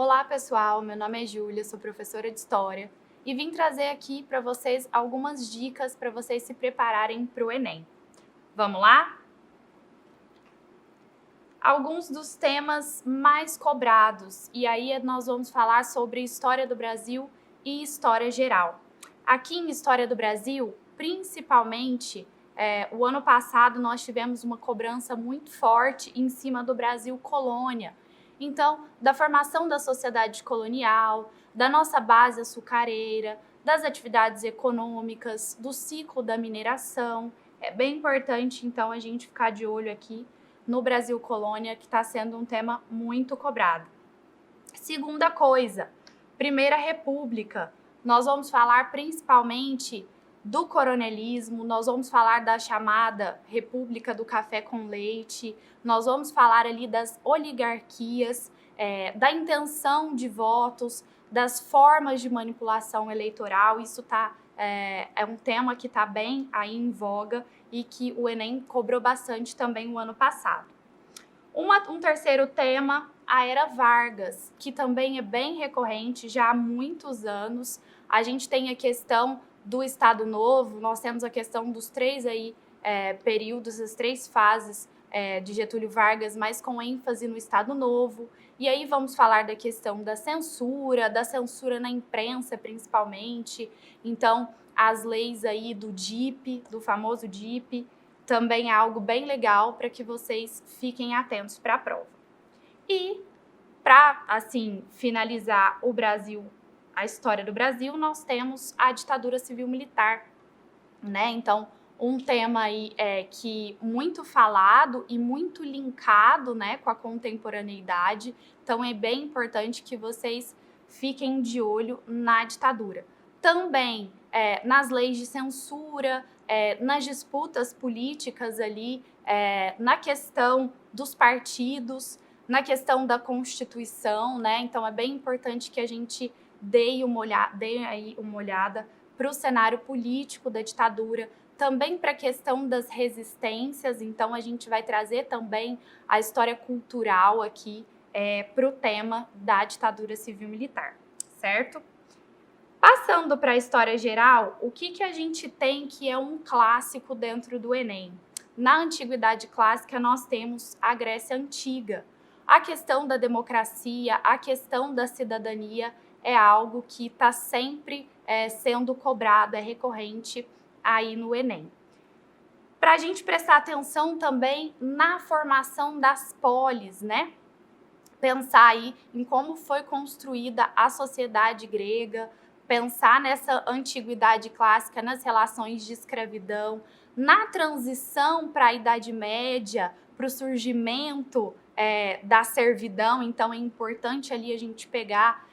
Olá pessoal, meu nome é Júlia, sou professora de História e vim trazer aqui para vocês algumas dicas para vocês se prepararem para o Enem. Vamos lá? Alguns dos temas mais cobrados, e aí nós vamos falar sobre História do Brasil e História Geral. Aqui em História do Brasil, principalmente, o ano passado nós tivemos uma cobrança muito forte em cima do Brasil colônia. Então, da formação da sociedade colonial, da nossa base açucareira, das atividades econômicas, do ciclo da mineração. É bem importante, então, a gente ficar de olho aqui no Brasil colônia, que está sendo um tema muito cobrado. Segunda coisa, Primeira República. Nós vamos falar principalmente do coronelismo, nós vamos falar da chamada República do Café com Leite, nós vamos falar ali das oligarquias, da intenção de votos, das formas de manipulação eleitoral. Isso é um tema que está bem aí em voga e que o Enem cobrou bastante também o ano passado. Um terceiro tema, a Era Vargas, que também é bem recorrente já há muitos anos. A gente tem a questão do Estado Novo, nós temos a questão dos três períodos, as três fases de Getúlio Vargas, mas com ênfase no Estado Novo. E aí vamos falar da questão da censura na imprensa principalmente. Então, as leis aí do DIP, do famoso DIP, também é algo bem legal para que vocês fiquem atentos para a prova. E para, assim, finalizar o Brasil, a história do Brasil, nós temos a ditadura civil-militar, né? Então, um tema aí que muito falado e muito linkado, né, com a contemporaneidade. Então, é bem importante que vocês fiquem de olho na ditadura. Também nas leis de censura, nas disputas políticas ali, na questão dos partidos, na questão da Constituição, né? Então, é bem importante que a gente dê aí uma olhada para o cenário político da ditadura, também para a questão das resistências. Então, a gente vai trazer também a história cultural aqui para o tema da ditadura civil-militar, certo? Passando para a história geral, o que a gente tem que é um clássico dentro do Enem? Na Antiguidade Clássica, nós temos a Grécia Antiga. A questão da democracia, a questão da cidadania é algo que está sempre sendo cobrado, é recorrente aí no Enem. Para a gente prestar atenção também na formação das polis, né? Pensar aí em como foi construída a sociedade grega, pensar nessa antiguidade clássica, nas relações de escravidão, na transição para a Idade Média, para o surgimento da servidão. Então, é importante ali a gente pegar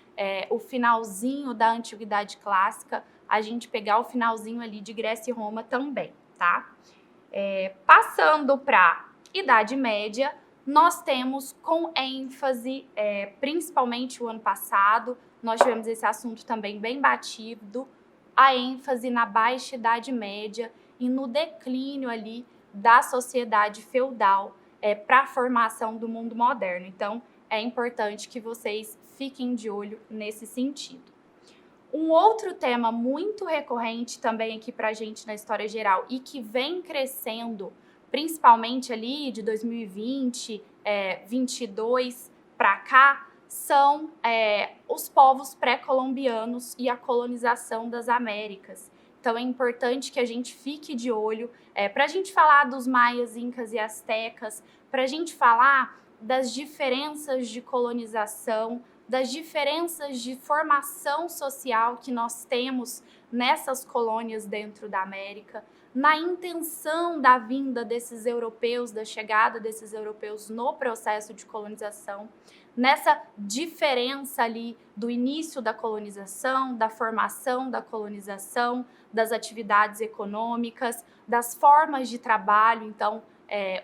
o finalzinho da antiguidade clássica, a gente pegar o finalzinho ali de Grécia e Roma também, tá? Passando para Idade Média, nós temos com ênfase, principalmente o ano passado, nós tivemos esse assunto também bem batido, a ênfase na Baixa Idade Média e no declínio ali da sociedade feudal para a formação do mundo moderno. Então, é importante que vocês fiquem de olho nesse sentido. Um outro tema muito recorrente também aqui para a gente na história geral e que vem crescendo, principalmente ali de 2020, 22 para cá, são os povos pré-colombianos e a colonização das Américas. Então, é importante que a gente fique de olho para a gente falar dos maias, incas e astecas, para a gente falar das diferenças de colonização, das diferenças de formação social que nós temos nessas colônias dentro da América, na intenção da vinda desses europeus, da chegada desses europeus no processo de colonização, nessa diferença ali do início da colonização, da formação da colonização, das atividades econômicas, das formas de trabalho. Então,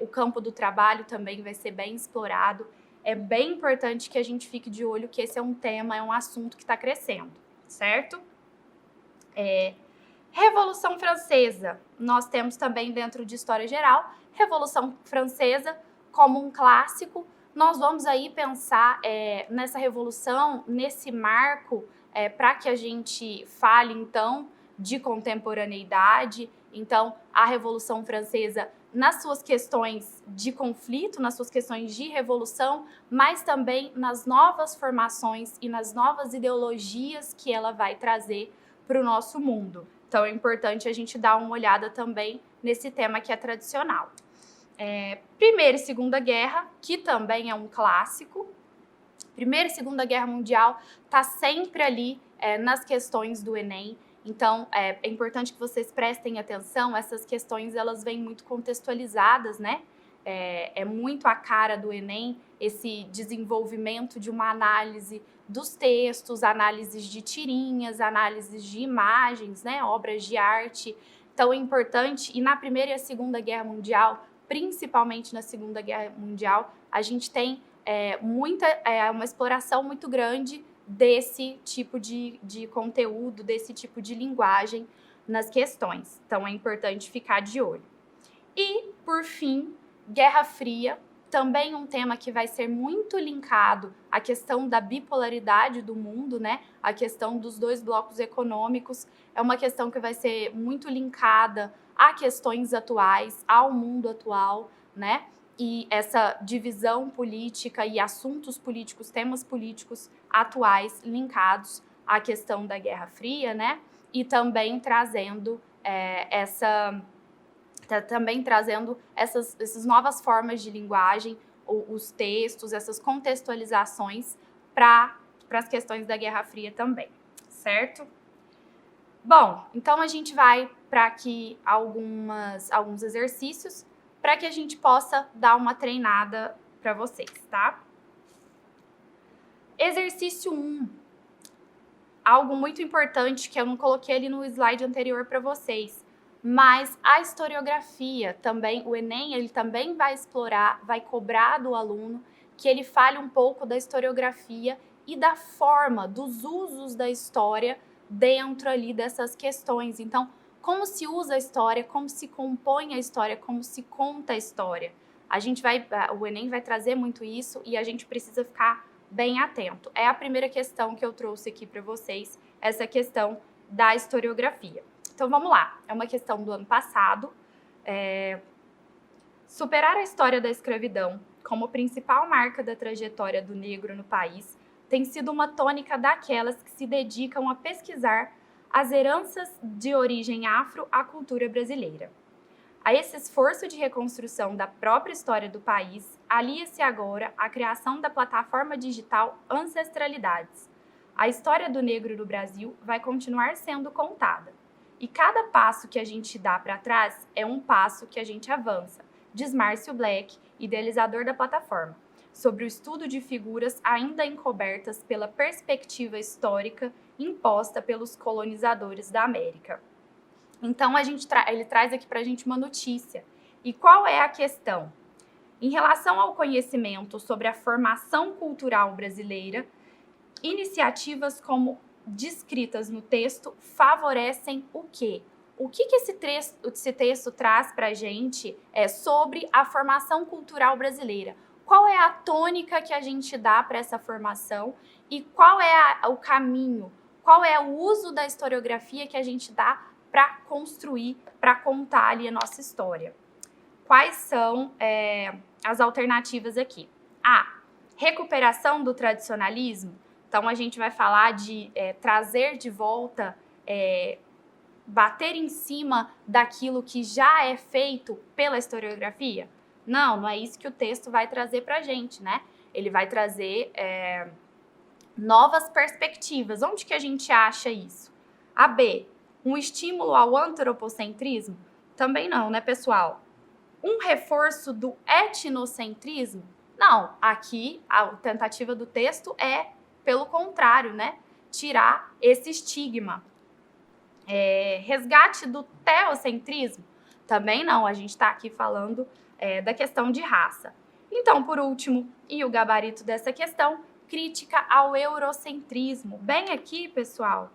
o campo do trabalho também vai ser bem explorado. É bem importante que a gente fique de olho que esse é um tema, é um assunto que está crescendo, certo? Revolução Francesa, nós temos também dentro de História Geral, Revolução Francesa como um clássico, nós vamos aí pensar nessa revolução, nesse marco, para que a gente fale, então, de contemporaneidade. Então, a Revolução Francesa nas suas questões de conflito, nas suas questões de revolução, mas também nas novas formações e nas novas ideologias que ela vai trazer para o nosso mundo. Então, é importante a gente dar uma olhada também nesse tema que é tradicional. Primeira e Segunda Guerra, que também é um clássico. Primeira e Segunda Guerra Mundial está sempre ali nas questões do Enem. Então, é importante que vocês prestem atenção, essas questões elas vêm muito contextualizadas, né? É muito a cara do Enem esse desenvolvimento de uma análise dos textos, análises de tirinhas, análises de imagens, né? Obras de arte. Então, é importante, e na Primeira e a Segunda Guerra Mundial, principalmente na Segunda Guerra Mundial, a gente tem uma exploração muito grande desse tipo de conteúdo, desse tipo de linguagem nas questões. Então, é importante ficar de olho. E, por fim, Guerra Fria, também um tema que vai ser muito linkado à questão da bipolaridade do mundo, né? A questão dos dois blocos econômicos é uma questão que vai ser muito linkada a questões atuais, ao mundo atual, né? E essa divisão política e assuntos políticos, temas políticos atuais linkados à questão da Guerra Fria, né? E também trazendo essas novas formas de linguagem, os textos, essas contextualizações para as questões da Guerra Fria também, certo? Bom, então a gente vai para aqui alguns exercícios para que a gente possa dar uma treinada para vocês, tá? Exercício 1. Algo muito importante que eu não coloquei ali no slide anterior para vocês, mas a historiografia também, o Enem, ele também vai explorar, vai cobrar do aluno que ele fale um pouco da historiografia e da forma, dos usos da história dentro ali dessas questões. Então, como se usa a história, como se compõe a história, como se conta a história. O Enem vai trazer muito isso e a gente precisa ficar bem atento. É a primeira questão que eu trouxe aqui para vocês, essa questão da historiografia. Então, vamos lá. É uma questão do ano passado. Superar a história da escravidão como principal marca da trajetória do negro no país tem sido uma tônica daquelas que se dedicam a pesquisar as heranças de origem afro à cultura brasileira. A esse esforço de reconstrução da própria história do país, alia-se agora a criação da plataforma digital Ancestralidades. A história do negro no Brasil vai continuar sendo contada. E cada passo que a gente dá para trás é um passo que a gente avança, diz Márcio Black, idealizador da plataforma, sobre o estudo de figuras ainda encobertas pela perspectiva histórica imposta pelos colonizadores da América. Então, ele traz aqui para a gente uma notícia. E qual é a questão? Em relação ao conhecimento sobre a formação cultural brasileira, iniciativas como descritas no texto favorecem o quê? O que esse texto traz para a gente sobre a formação cultural brasileira? Qual é a tônica que a gente dá para essa formação e qual é o caminho, qual é o uso da historiografia que a gente dá para construir, para contar ali a nossa história? Quais são as alternativas aqui? A. Recuperação do tradicionalismo. Então, a gente vai falar de trazer de volta, bater em cima daquilo que já é feito pela historiografia? Não é isso que o texto vai trazer para a gente, né? Ele vai trazer novas perspectivas. Onde que a gente acha isso? A B, um estímulo ao antropocentrismo? Também não, né, pessoal? Um reforço do etnocentrismo? Não, aqui a tentativa do texto é, pelo contrário, né? Tirar esse estigma. Resgate do teocentrismo? Também não, a gente está aqui falando da questão de raça. Então, por último, e o gabarito dessa questão, crítica ao eurocentrismo. Bem aqui, pessoal,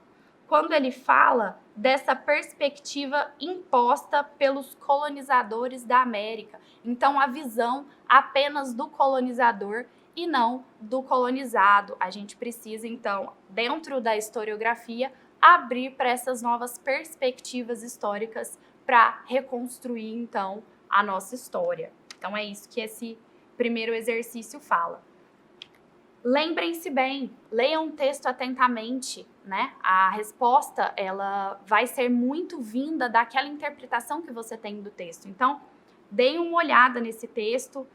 quando ele fala dessa perspectiva imposta pelos colonizadores da América. Então, a visão apenas do colonizador e não do colonizado. A gente precisa, então, dentro da historiografia, abrir para essas novas perspectivas históricas para reconstruir, então, a nossa história. Então, é isso que esse primeiro exercício fala. Lembrem-se bem, leiam o texto atentamente, né? A resposta, ela vai ser muito vinda daquela interpretação que você tem do texto. Então, deem uma olhada nesse texto,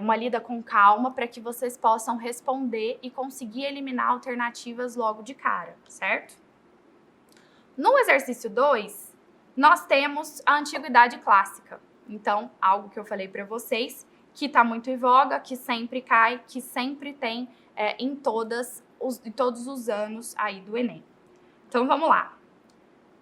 uma lida com calma, para que vocês possam responder e conseguir eliminar alternativas logo de cara, certo? No exercício 2, nós temos a Antiguidade Clássica. Então, algo que eu falei para vocês, que está muito em voga, que sempre cai, que sempre tem em todos os anos aí do Enem. Então, vamos lá.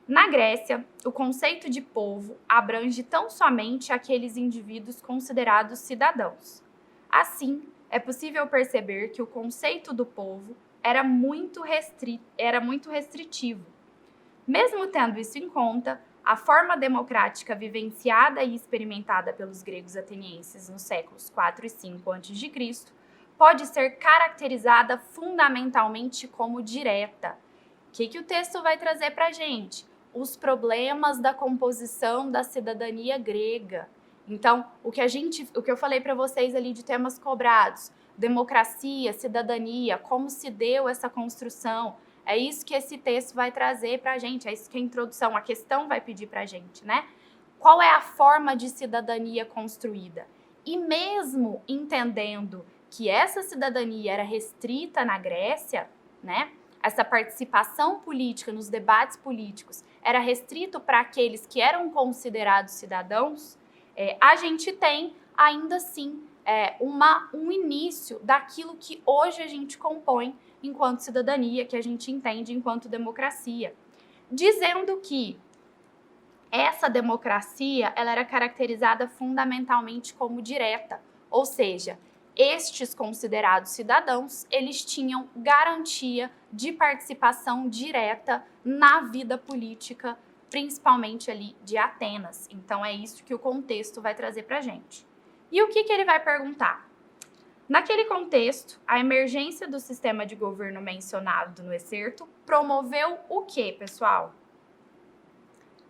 Na Grécia, o conceito de povo abrange tão somente aqueles indivíduos considerados cidadãos. Assim, é possível perceber que o conceito do povo era muito restritivo. Mesmo tendo isso em conta, a forma democrática vivenciada e experimentada pelos gregos atenienses nos séculos 4 e 5 a.C. pode ser caracterizada fundamentalmente como direta. O que o texto vai trazer para a gente? Os problemas da composição da cidadania grega. Então, o que eu falei para vocês ali de temas cobrados, democracia, cidadania, como se deu essa construção, é isso que esse texto vai trazer para a gente, é isso que a introdução, a questão vai pedir para a gente, né? Qual é a forma de cidadania construída? E mesmo entendendo que essa cidadania era restrita na Grécia, né? Essa participação política nos debates políticos era restrito para aqueles que eram considerados cidadãos, a gente tem ainda assim um início daquilo que hoje a gente compõe enquanto cidadania, que a gente entende enquanto democracia, dizendo que essa democracia ela era caracterizada fundamentalmente como direta, ou seja, estes considerados cidadãos, eles tinham garantia de participação direta na vida política, principalmente ali de Atenas. Então é isso que o contexto vai trazer para a gente. E o que ele vai perguntar? Naquele contexto, a emergência do sistema de governo mencionado no excerto promoveu o quê, pessoal?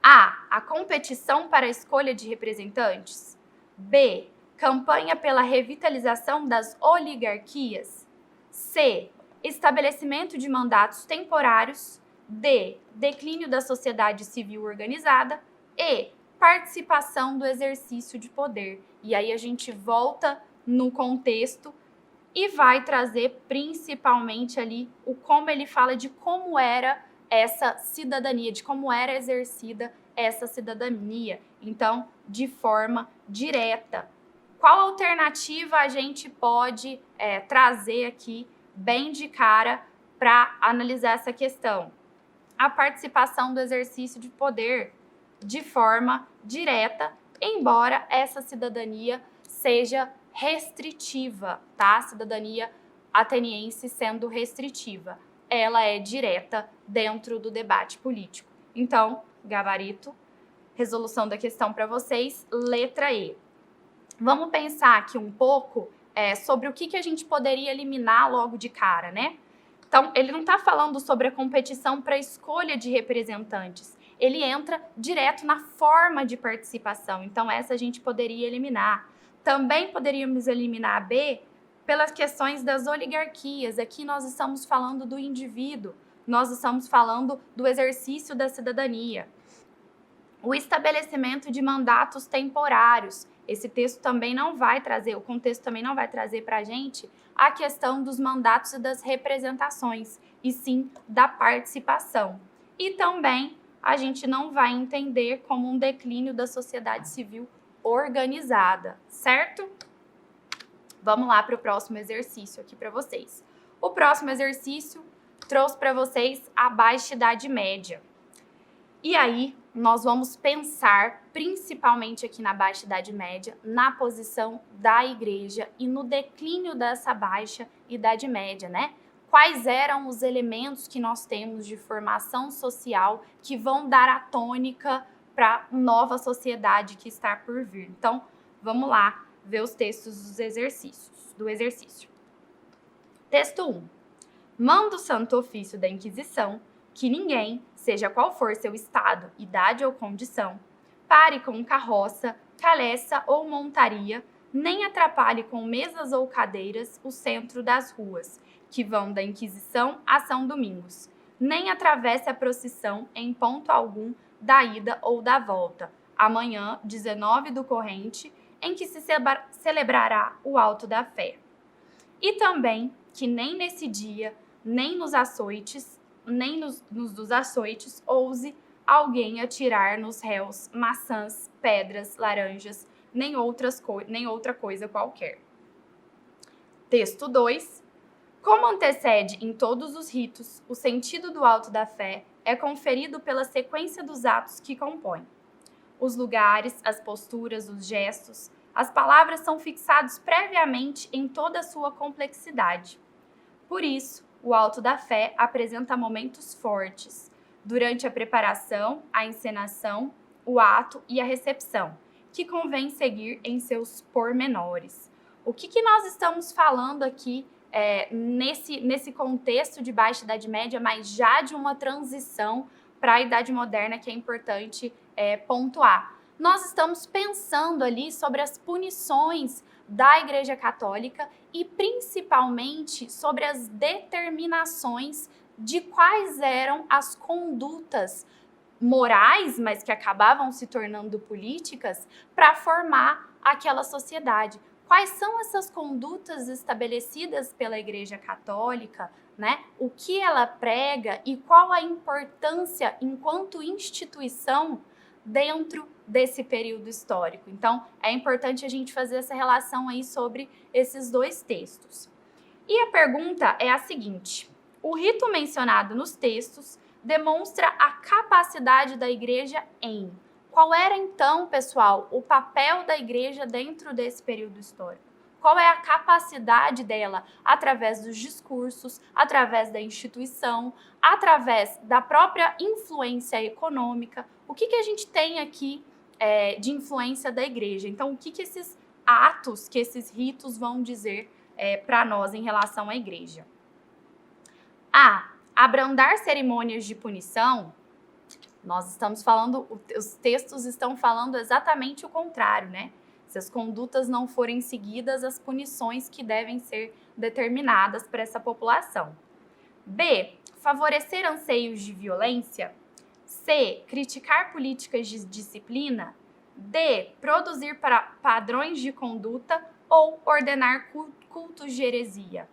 A competição para a escolha de representantes. B, campanha pela revitalização das oligarquias. C, estabelecimento de mandatos temporários. D, declínio da sociedade civil organizada. E, participação do exercício de poder. E aí a gente volta no contexto e vai trazer principalmente ali como ele fala de como era essa cidadania, de como era exercida essa cidadania. Então, de forma direta. Qual alternativa a gente pode trazer aqui bem de cara para analisar essa questão? A participação do exercício de poder de forma direta, embora essa cidadania seja restritiva, tá? A cidadania ateniense sendo restritiva, ela é direta dentro do debate político. Então, gabarito, resolução da questão para vocês, letra E. Vamos pensar aqui um pouco sobre o que a gente poderia eliminar logo de cara, né? Então, ele não está falando sobre a competição para a escolha de representantes. Ele entra direto na forma de participação. Então, essa a gente poderia eliminar. Também poderíamos eliminar a B pelas questões das oligarquias. Aqui nós estamos falando do indivíduo, nós estamos falando do exercício da cidadania. O estabelecimento de mandatos temporários. Esse texto também não vai trazer, o contexto também não vai trazer para a gente a questão dos mandatos e das representações, e sim da participação. E também a gente não vai entender como um declínio da sociedade civil organizada, certo? Vamos lá para o próximo exercício aqui para vocês. O próximo exercício trouxe para vocês a Baixa Idade Média. E aí, nós vamos pensar, principalmente aqui na Baixa Idade Média, na posição da Igreja e no declínio dessa Baixa Idade Média, né? Quais eram os elementos que nós temos de formação social que vão dar a tônica para a nova sociedade que está por vir. Então, vamos lá ver os textos do exercício. Texto 1. Manda o Santo Ofício da Inquisição que ninguém, seja qual for seu estado, idade ou condição, pare com carroça, caleça ou montaria, nem atrapalhe com mesas ou cadeiras o centro das ruas, que vão da Inquisição a São Domingos, nem atravesse a procissão em ponto algum da ida ou da volta, amanhã, 19 do corrente, em que se celebrará o Auto da Fé. E também que nem nesse dia, nem nos açoites, nem nos dos açoites, ouse alguém atirar nos réus maçãs, pedras, laranjas, nem outra coisa qualquer. Texto 2. Como antecede em todos os ritos, o sentido do Auto da Fé é conferido pela sequência dos atos que compõem. Os lugares, as posturas, os gestos, as palavras são fixados previamente em toda a sua complexidade. Por isso, o Auto da Fé apresenta momentos fortes durante a preparação, a encenação, o ato e a recepção, que convém seguir em seus pormenores. O que nós estamos falando aqui nesse contexto de Baixa Idade Média, mas já de uma transição para a Idade Moderna, que é importante pontuar? Nós estamos pensando ali sobre as punições da Igreja Católica e principalmente sobre as determinações de quais eram as condutas morais, mas que acabavam se tornando políticas, para formar aquela sociedade. Quais são essas condutas estabelecidas pela Igreja Católica, né? O que ela prega e qual a importância enquanto instituição dentro desse período histórico. Então, é importante a gente fazer essa relação aí sobre esses dois textos. E a pergunta é a seguinte: o rito mencionado nos textos demonstra a capacidade da igreja em... Qual era então, pessoal, o papel da igreja dentro desse período histórico? Qual é a capacidade dela através dos discursos, através da instituição, através da própria influência econômica? O que a gente tem aqui de influência da igreja? Então, o que esses atos, que esses ritos vão dizer para nós em relação à igreja? Abrandar cerimônias de punição. Nós estamos falando, os textos estão falando exatamente o contrário, né? Se as condutas não forem seguidas, as punições que devem ser determinadas para essa população. B. Favorecer anseios de violência. C. Criticar políticas de disciplina. D. Produzir padrões de conduta ou ordenar cultos de heresia.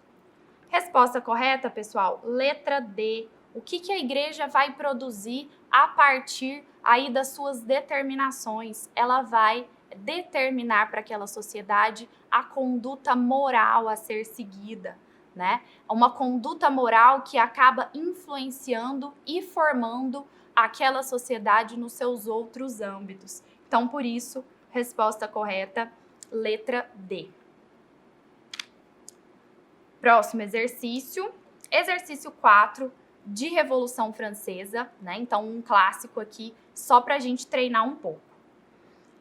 Resposta correta, pessoal? Letra D. O que a igreja vai produzir a partir aí das suas determinações? Ela vai determinar para aquela sociedade a conduta moral a ser seguida, né? Uma conduta moral que acaba influenciando e formando aquela sociedade nos seus outros âmbitos. Então, por isso, resposta correta, letra D. Próximo exercício, exercício 4 de Revolução Francesa, né? Então, um clássico aqui só para a gente treinar um pouco.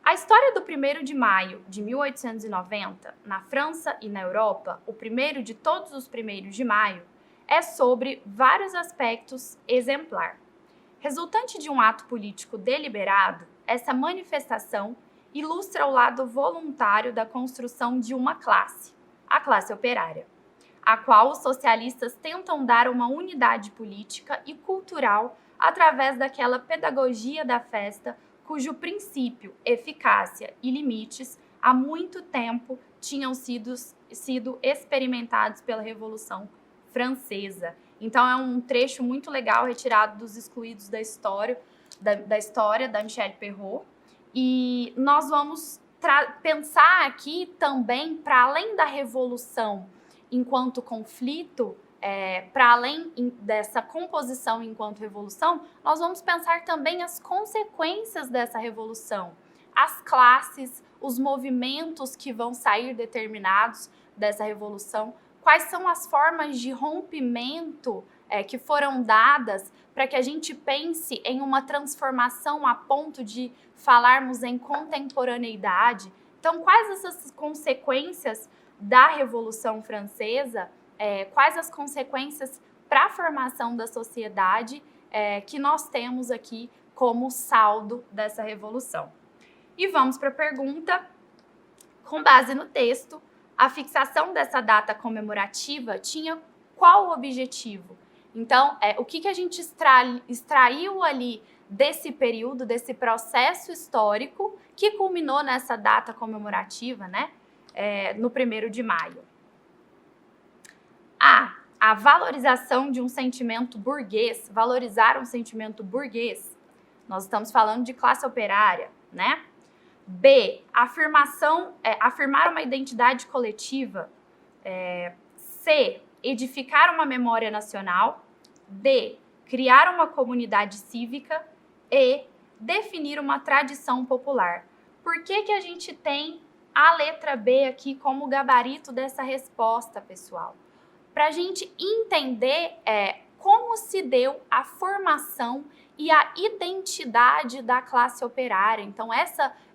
A história do 1º de maio de 1890, na França e na Europa, o primeiro de todos os 1º de maio, é sobre vários aspectos exemplar. Resultante de um ato político deliberado, essa manifestação ilustra o lado voluntário da construção de uma classe, a classe operária, a qual os socialistas tentam dar uma unidade política e cultural através daquela pedagogia da festa cujo princípio, eficácia e limites há muito tempo tinham sido experimentados pela Revolução Francesa. Então é um trecho muito legal retirado dos Excluídos da História, da Michel Perrault. E nós vamos pensar aqui também, para além da Revolução enquanto conflito, para além dessa composição enquanto revolução, nós vamos pensar também as consequências dessa revolução, as classes, os movimentos que vão sair determinados dessa revolução, quais são as formas de rompimento que foram dadas para que a gente pense em uma transformação a ponto de falarmos em contemporaneidade. Então, quais essas consequências da Revolução Francesa quais as consequências para a formação da sociedade que nós temos aqui como saldo dessa revolução. E vamos para a pergunta. Com base no texto, a fixação dessa data comemorativa tinha qual objetivo? Então, o que a gente extraiu ali desse período, desse processo histórico que culminou nessa data comemorativa, né? No 1º de maio. A valorização de um sentimento burguês, valorizar um sentimento burguês. Nós estamos falando de classe operária, né? B, afirmar uma identidade coletiva. C, edificar uma memória nacional. D, criar uma comunidade cívica. E, definir uma tradição popular. Por que a gente tem a letra B aqui como gabarito dessa resposta, pessoal? Para a gente entender como se deu a formação e a identidade da classe operária. Então,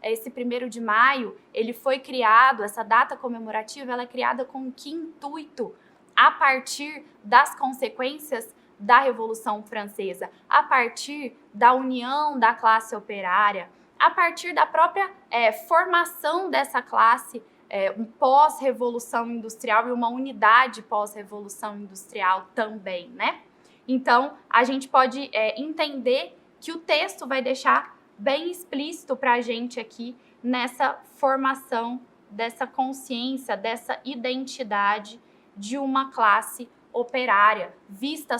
esse 1º de maio, ele foi criado, essa data comemorativa, ela é criada com que intuito? A partir das consequências da Revolução Francesa, a partir da união da classe operária, a partir da própria formação dessa classe pós-revolução industrial e uma unidade pós-revolução industrial também, né? Então, a gente pode entender que o texto vai deixar bem explícito para a gente aqui nessa formação dessa consciência, dessa identidade de uma classe operária, vista a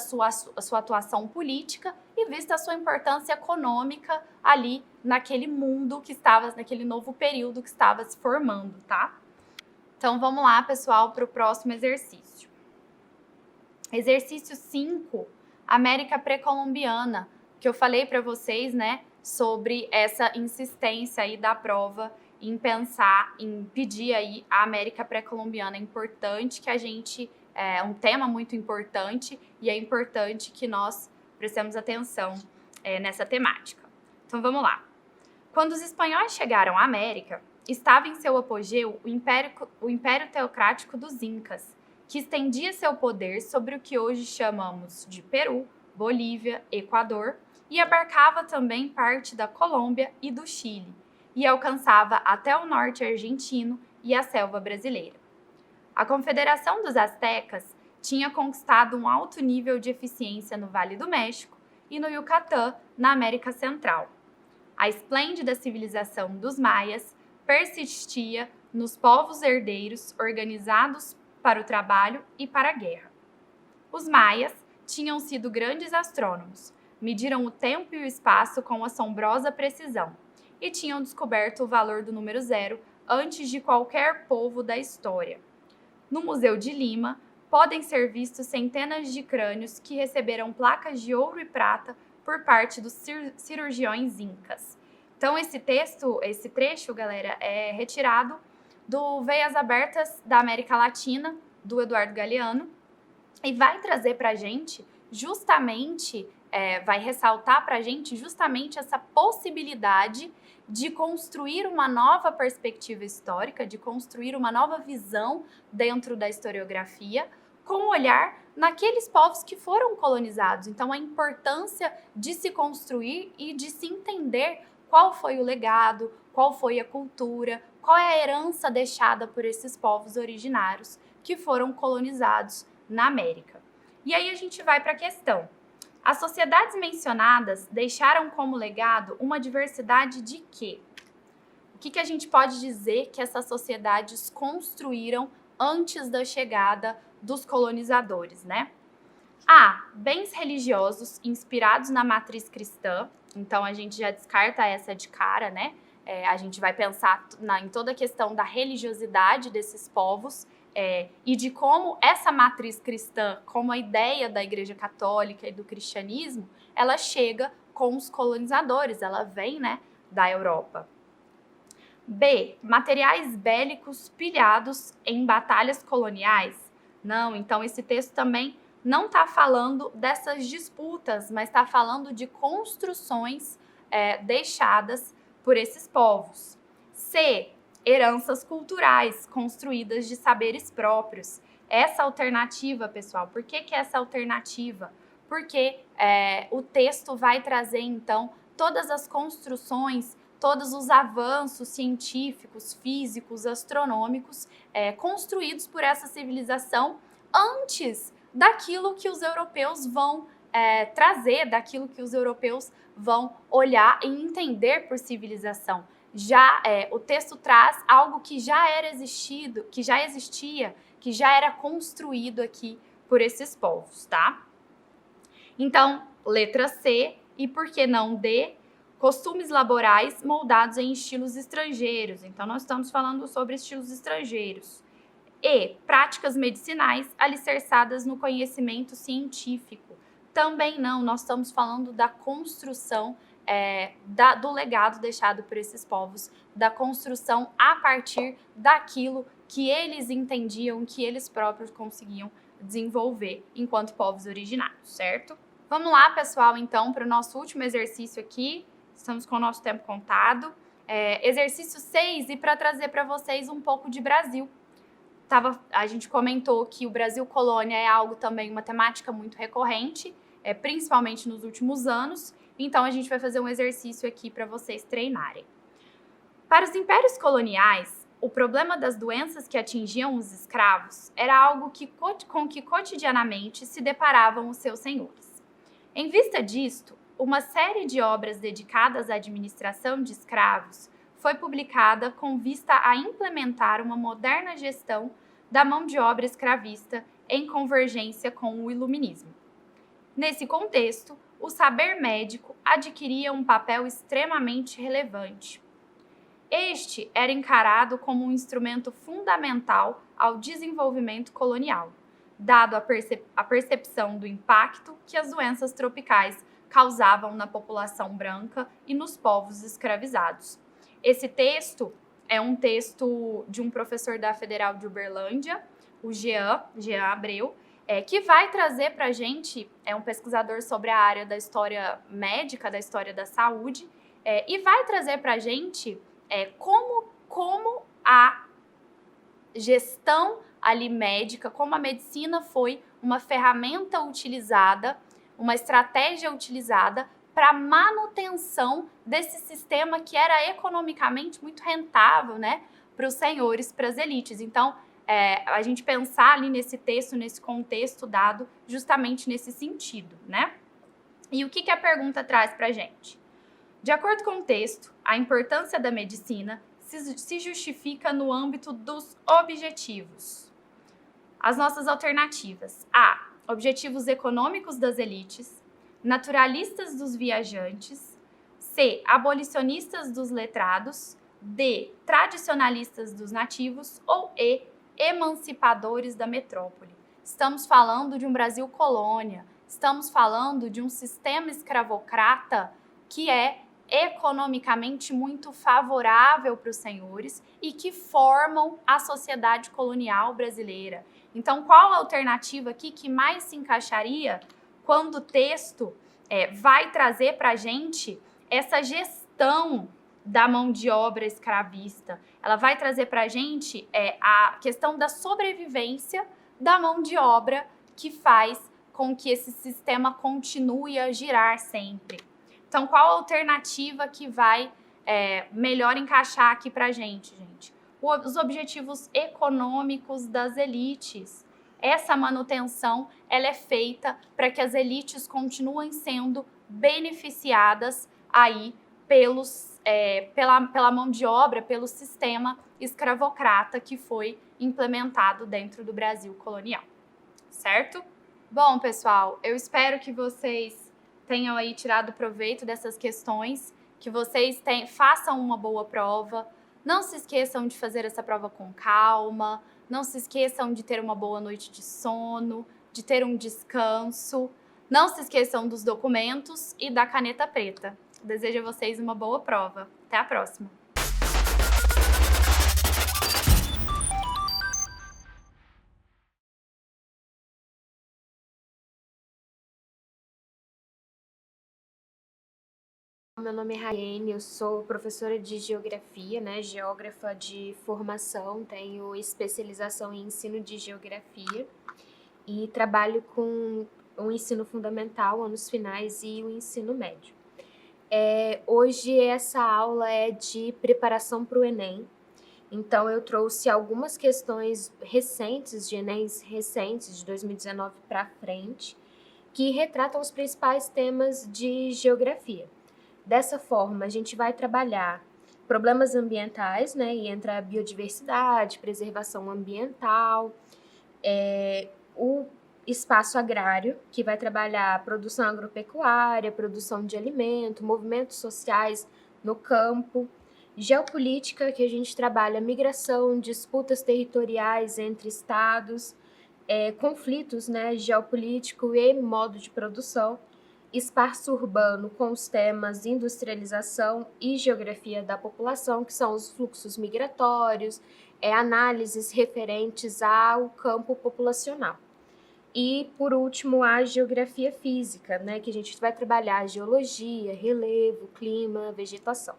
sua atuação política e vista a sua importância econômica ali naquele mundo que estava, naquele novo período que estava se formando, tá? Então, vamos lá, pessoal, para o próximo exercício. Exercício 5, América pré-colombiana, que eu falei para vocês, né, sobre essa insistência aí da prova em pensar, em pedir aí a América pré-colombiana. É importante que a gente, é um tema muito importante e é importante que nós prestemos atenção nessa temática. Então, vamos lá. Quando os espanhóis chegaram à América, estava em seu apogeu o Império Teocrático dos Incas, que estendia seu poder sobre o que hoje chamamos de Peru, Bolívia, Equador, e abarcava também parte da Colômbia e do Chile, e alcançava até o norte argentino e a selva brasileira. A Confederação dos Aztecas tinha conquistado um alto nível de eficiência no Vale do México e no Yucatán, na América Central. A esplêndida civilização dos maias persistia nos povos herdeiros organizados para o trabalho e para a guerra. Os maias tinham sido grandes astrônomos, mediram o tempo e o espaço com assombrosa precisão e tinham descoberto o valor do número 0 antes de qualquer povo da história. No Museu de Lima, podem ser vistos centenas de crânios que receberam placas de ouro e prata por parte dos cirurgiões incas. Então, esse trecho, galera, é retirado do Veias Abertas da América Latina, do Eduardo Galeano, e vai trazer para a gente justamente, vai ressaltar para a gente justamente essa possibilidade de construir uma nova perspectiva histórica, de construir uma nova visão dentro da historiografia, com um olhar naqueles povos que foram colonizados. Então, a importância de se construir e de se entender qual foi o legado, qual foi a cultura, qual é a herança deixada por esses povos originários que foram colonizados na América. E aí a gente vai para a questão. As sociedades mencionadas deixaram como legado uma diversidade de quê? O que a gente pode dizer que essas sociedades construíram antes da chegada dos colonizadores, né? A. Bens religiosos inspirados na matriz cristã. Então, a gente já descarta essa de cara, né? A gente vai pensar em toda a questão da religiosidade desses povos e de como essa matriz cristã, como a ideia da Igreja Católica e do cristianismo, ela chega com os colonizadores, ela vem, né, da Europa. B. Materiais bélicos pilhados em batalhas coloniais. Não, então esse texto também não está falando dessas disputas, mas está falando de construções deixadas por esses povos. C. Heranças culturais construídas de saberes próprios. essa alternativa, pessoal. Por que essa alternativa? Porque o texto vai trazer, então, todas as construções, todos os avanços científicos, físicos, astronômicos construídos por essa civilização antes daquilo que os europeus vão trazer, daquilo que os europeus vão olhar e entender por civilização. Já o texto traz algo que já existia, que já era construído aqui por esses povos, tá? Então, letra C, e por que não D? Costumes laborais moldados em estilos estrangeiros. Então, nós estamos falando sobre estilos estrangeiros. E práticas medicinais alicerçadas no conhecimento científico. Também não, nós estamos falando da construção do legado deixado por esses povos, da construção a partir daquilo que eles entendiam, que eles próprios conseguiam desenvolver enquanto povos originários, certo? Vamos lá, pessoal, então, para o nosso último exercício aqui. Estamos com o nosso tempo contado. Exercício 6, e para trazer para vocês um pouco de Brasil. A gente comentou que o Brasil colônia é algo também, uma temática muito recorrente, principalmente nos últimos anos. Então, a gente vai fazer um exercício aqui para vocês treinarem. Para os impérios coloniais, o problema das doenças que atingiam os escravos era algo com que cotidianamente se deparavam os seus senhores. Em vista disto, uma série de obras dedicadas à administração de escravos foi publicada com vista a implementar uma moderna gestão da mão de obra escravista em convergência com o iluminismo. Nesse contexto, o saber médico adquiria um papel extremamente relevante. Este era encarado como um instrumento fundamental ao desenvolvimento colonial, dado a percepção do impacto que as doenças tropicais causavam na população branca e nos povos escravizados. Esse texto é um texto de um professor da Federal de Uberlândia, o Jean Abreu, que vai trazer para a gente, é um pesquisador sobre a área da história médica, da história da saúde, e vai trazer para a gente como a gestão ali médica, como a medicina foi uma ferramenta utilizada, uma estratégia utilizada para manutenção desse sistema que era economicamente muito rentável, né, para os senhores, para as elites. Então, a gente pensar ali nesse texto, nesse contexto dado, justamente nesse sentido, né? E o que a pergunta traz para a gente? De acordo com o texto, a importância da medicina se justifica no âmbito dos objetivos. As nossas alternativas: A. Objetivos econômicos das elites, naturalistas dos viajantes, C. Abolicionistas dos letrados, D. Tradicionalistas dos nativos ou E. Emancipadores da metrópole. Estamos falando de um Brasil colônia, estamos falando de um sistema escravocrata que é economicamente muito favorável para os senhores e que formam a sociedade colonial brasileira. Então, qual a alternativa aqui que mais se encaixaria quando o texto vai trazer para a gente essa gestão da mão de obra escravista? Ela vai trazer para a gente a questão da sobrevivência da mão de obra que faz com que esse sistema continue a girar sempre. Então, qual a alternativa que vai melhor encaixar aqui para a gente? Os objetivos econômicos das elites. Essa manutenção ela é feita para que as elites continuem sendo beneficiadas aí pela mão de obra, pelo sistema escravocrata que foi implementado dentro do Brasil colonial, certo? Bom, pessoal, eu espero que vocês tenham aí tirado proveito dessas questões, que vocês façam uma boa prova. Não se esqueçam de fazer essa prova com calma, não se esqueçam de ter uma boa noite de sono, de ter um descanso. Não se esqueçam dos documentos e da caneta preta. Desejo a vocês uma boa prova. Até a próxima! Meu nome é Raiane, eu sou professora de geografia, né, geógrafa de formação, tenho especialização em ensino de geografia e trabalho com o ensino fundamental, anos finais e o ensino médio. Hoje essa aula é de preparação para o Enem, então eu trouxe algumas questões recentes, de Enems recentes, de 2019 para frente, que retratam os principais temas de geografia. Dessa forma, a gente vai trabalhar problemas ambientais, né, e entra a biodiversidade, preservação ambiental, o espaço agrário, que vai trabalhar produção agropecuária, produção de alimento, movimentos sociais no campo, geopolítica, que a gente trabalha migração, disputas territoriais entre estados, conflitos, né, geopolítico e modo de produção, espaço urbano com os temas industrialização e geografia da população, que são os fluxos migratórios, análises referentes ao campo populacional. E, por último, a geografia física, né, que a gente vai trabalhar geologia, relevo, clima, vegetação.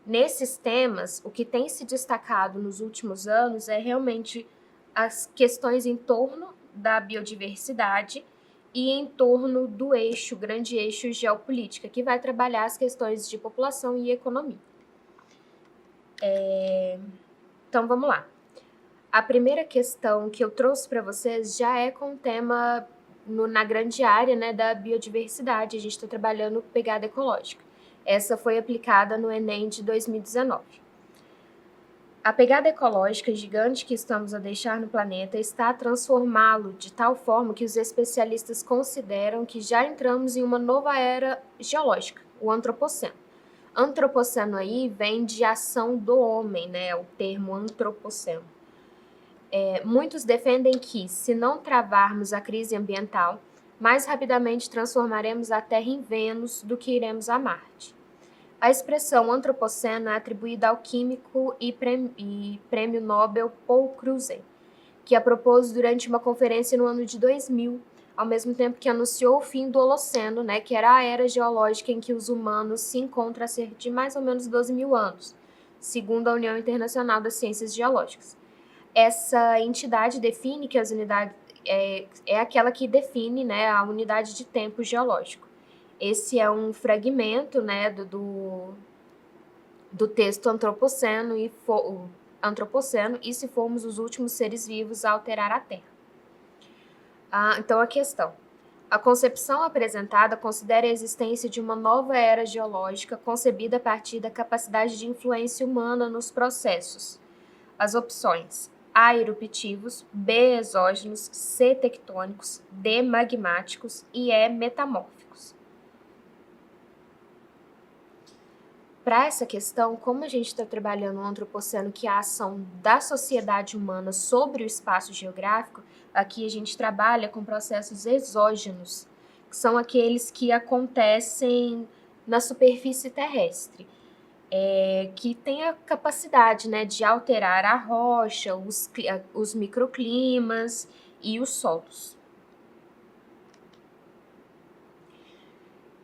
Nesses temas, o que tem se destacado nos últimos anos é realmente as questões em torno da biodiversidade e em torno do grande eixo geopolítica, que vai trabalhar as questões de população e economia. Então, vamos lá. A primeira questão que eu trouxe para vocês já é com o tema na grande área, né, da biodiversidade. A gente está trabalhando pegada ecológica. Essa foi aplicada no Enem de 2019. A pegada ecológica gigante que estamos a deixar no planeta está a transformá-lo de tal forma que os especialistas consideram que já entramos em uma nova era geológica, o antropoceno. Antropoceno aí vem de ação do homem, né, o termo antropoceno. Muitos defendem que, se não travarmos a crise ambiental, mais rapidamente transformaremos a Terra em Vênus do que iremos a Marte. A expressão antropoceno é atribuída ao químico e prêmio Nobel Paul Cruzen, que a propôs durante uma conferência no ano de 2000, ao mesmo tempo que anunciou o fim do Holoceno, né, que era a era geológica em que os humanos se encontram há cerca de mais ou menos 12 mil anos, segundo a União Internacional das Ciências Geológicas. Essa entidade define que as unidades é aquela que define, né, a unidade de tempo geológico. Esse é um fragmento, né, do texto antropoceno e se formos os últimos seres vivos a alterar a Terra. Então, a questão. A concepção apresentada considera a existência de uma nova era geológica concebida a partir da capacidade de influência humana nos processos. As opções: A, eruptivos, B, exógenos, C, tectônicos, D, magmáticos e E, metamórficos. Para essa questão, como a gente está trabalhando no antropoceno, que é a ação da sociedade humana sobre o espaço geográfico, aqui a gente trabalha com processos exógenos, que são aqueles que acontecem na superfície terrestre, que tem a capacidade, né, de alterar a rocha, os microclimas e os solos.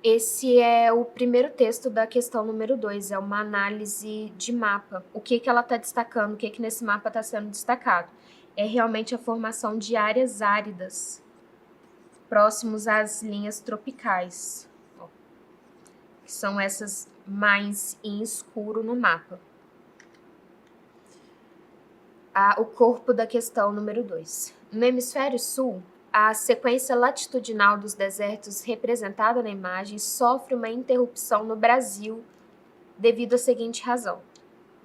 Esse é o primeiro texto da questão número 2, é uma análise de mapa. O que ela está destacando, o que nesse mapa está sendo destacado? É realmente a formação de áreas áridas, próximos às linhas tropicais, que são essas mais em escuro no mapa. O corpo da questão número 2. No hemisfério sul, a sequência latitudinal dos desertos representada na imagem sofre uma interrupção no Brasil devido à seguinte razão.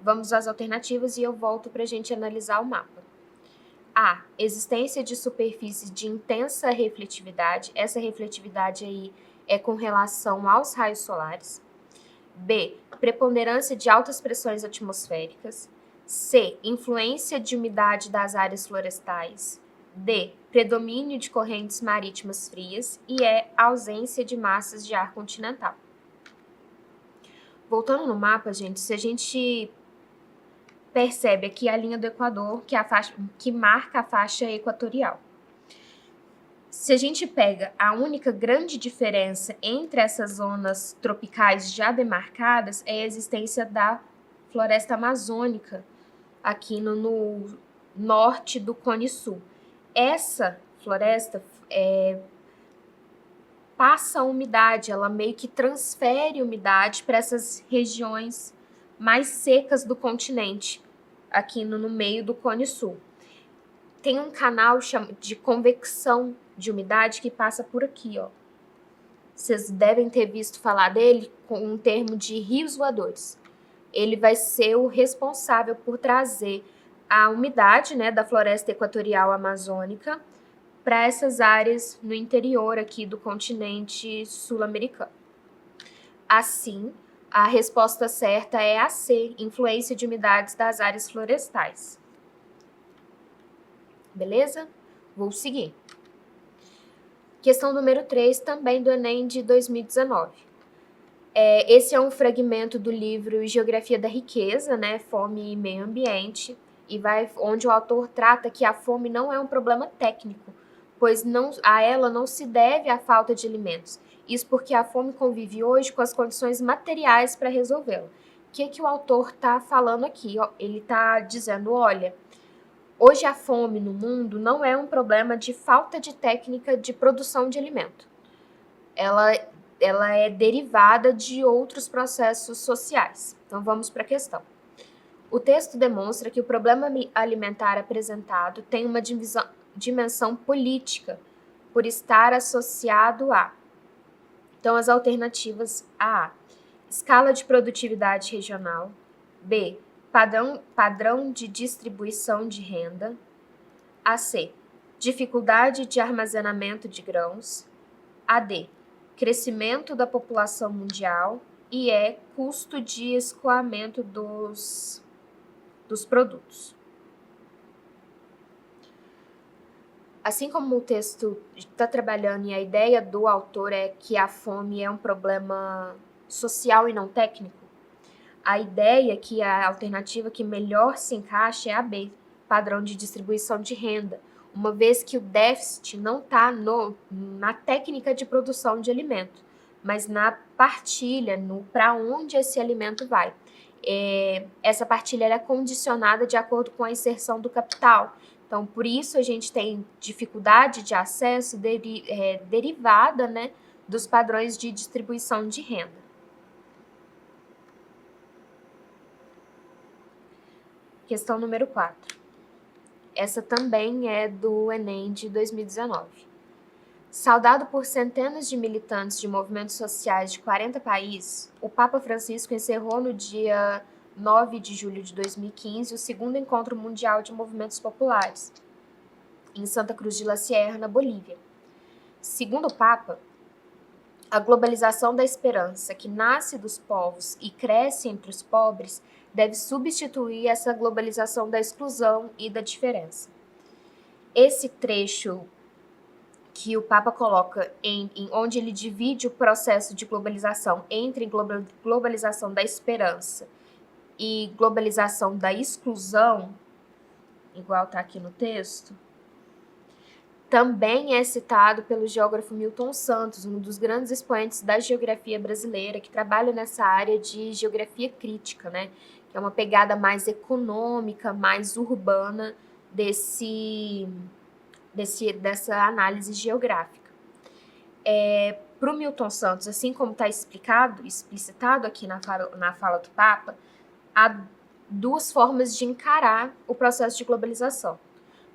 Vamos às alternativas e eu volto para a gente analisar o mapa. A. Existência de superfície de intensa refletividade. Essa refletividade aí é com relação aos raios solares. B. Preponderância de altas pressões atmosféricas. C. Influência de umidade das áreas florestais. D. Predomínio de correntes marítimas frias. E E. Ausência de massas de ar continental. Voltando no mapa, gente, se a gente percebe aqui a linha do Equador, que marca a faixa equatorial. Se a gente pega a única grande diferença entre essas zonas tropicais já demarcadas é a existência da floresta amazônica aqui no norte do Cone Sul. Essa floresta passa a umidade, ela meio que transfere umidade para essas regiões mais secas do continente, aqui no meio do Cone Sul. Tem um canal de convecção de umidade que passa por aqui, ó. Vocês devem ter visto falar dele com um termo de rios voadores. Ele vai ser o responsável por trazer a umidade, né, da floresta equatorial amazônica para essas áreas no interior aqui do continente sul-americano. Assim, a resposta certa é a C, influência de umidades das áreas florestais. Beleza? Vou seguir. Questão número 3, também do Enem de 2019. Esse é um fragmento do livro Geografia da Riqueza, né, Fome e Meio Ambiente, onde o autor trata que a fome não é um problema técnico, pois a ela não se deve à falta de alimentos. Isso porque a fome convive hoje com as condições materiais para resolvê-la. O que o autor está falando aqui? Ele está dizendo, olha, hoje a fome no mundo não é um problema de falta de técnica de produção de alimento. Ela é derivada de outros processos sociais. Então vamos para a questão. O texto demonstra que o problema alimentar apresentado tem uma dimensão política, por estar associado a... Então as alternativas A. Escala de produtividade regional. B. Padrão de distribuição de renda. AC. Dificuldade de armazenamento de grãos. AD. Crescimento da população mundial. E E. Custo de escoamento dos produtos. Assim como o texto está trabalhando e a ideia do autor é que a fome é um problema social e não técnico, a ideia que a alternativa que melhor se encaixa é a B, padrão de distribuição de renda, uma vez que o déficit não está na técnica de produção de alimento, mas na partilha, para onde esse alimento vai. Essa partilha é condicionada de acordo com a inserção do capital. Então, por isso a gente tem dificuldade de acesso derivada, né, dos padrões de distribuição de renda. Questão número 4. Essa também é do Enem de 2019. Saudado por centenas de militantes de movimentos sociais de 40 países, o Papa Francisco encerrou no dia 9 de julho de 2015 o segundo Encontro Mundial de Movimentos Populares, em Santa Cruz de la Sierra, na Bolívia. Segundo o Papa, a globalização da esperança, que nasce dos povos e cresce entre os pobres, deve substituir essa globalização da exclusão e da diferença. Esse trecho que o Papa coloca em onde ele divide o processo de globalização entre globalização da esperança e globalização da exclusão, igual está aqui no texto, também é citado pelo geógrafo Milton Santos, um dos grandes expoentes da geografia brasileira, que trabalha nessa área de geografia crítica, né? Que é uma pegada mais econômica, mais urbana dessa análise geográfica. Para o Milton Santos, assim como está explicitado aqui na fala do Papa, há duas formas de encarar o processo de globalização.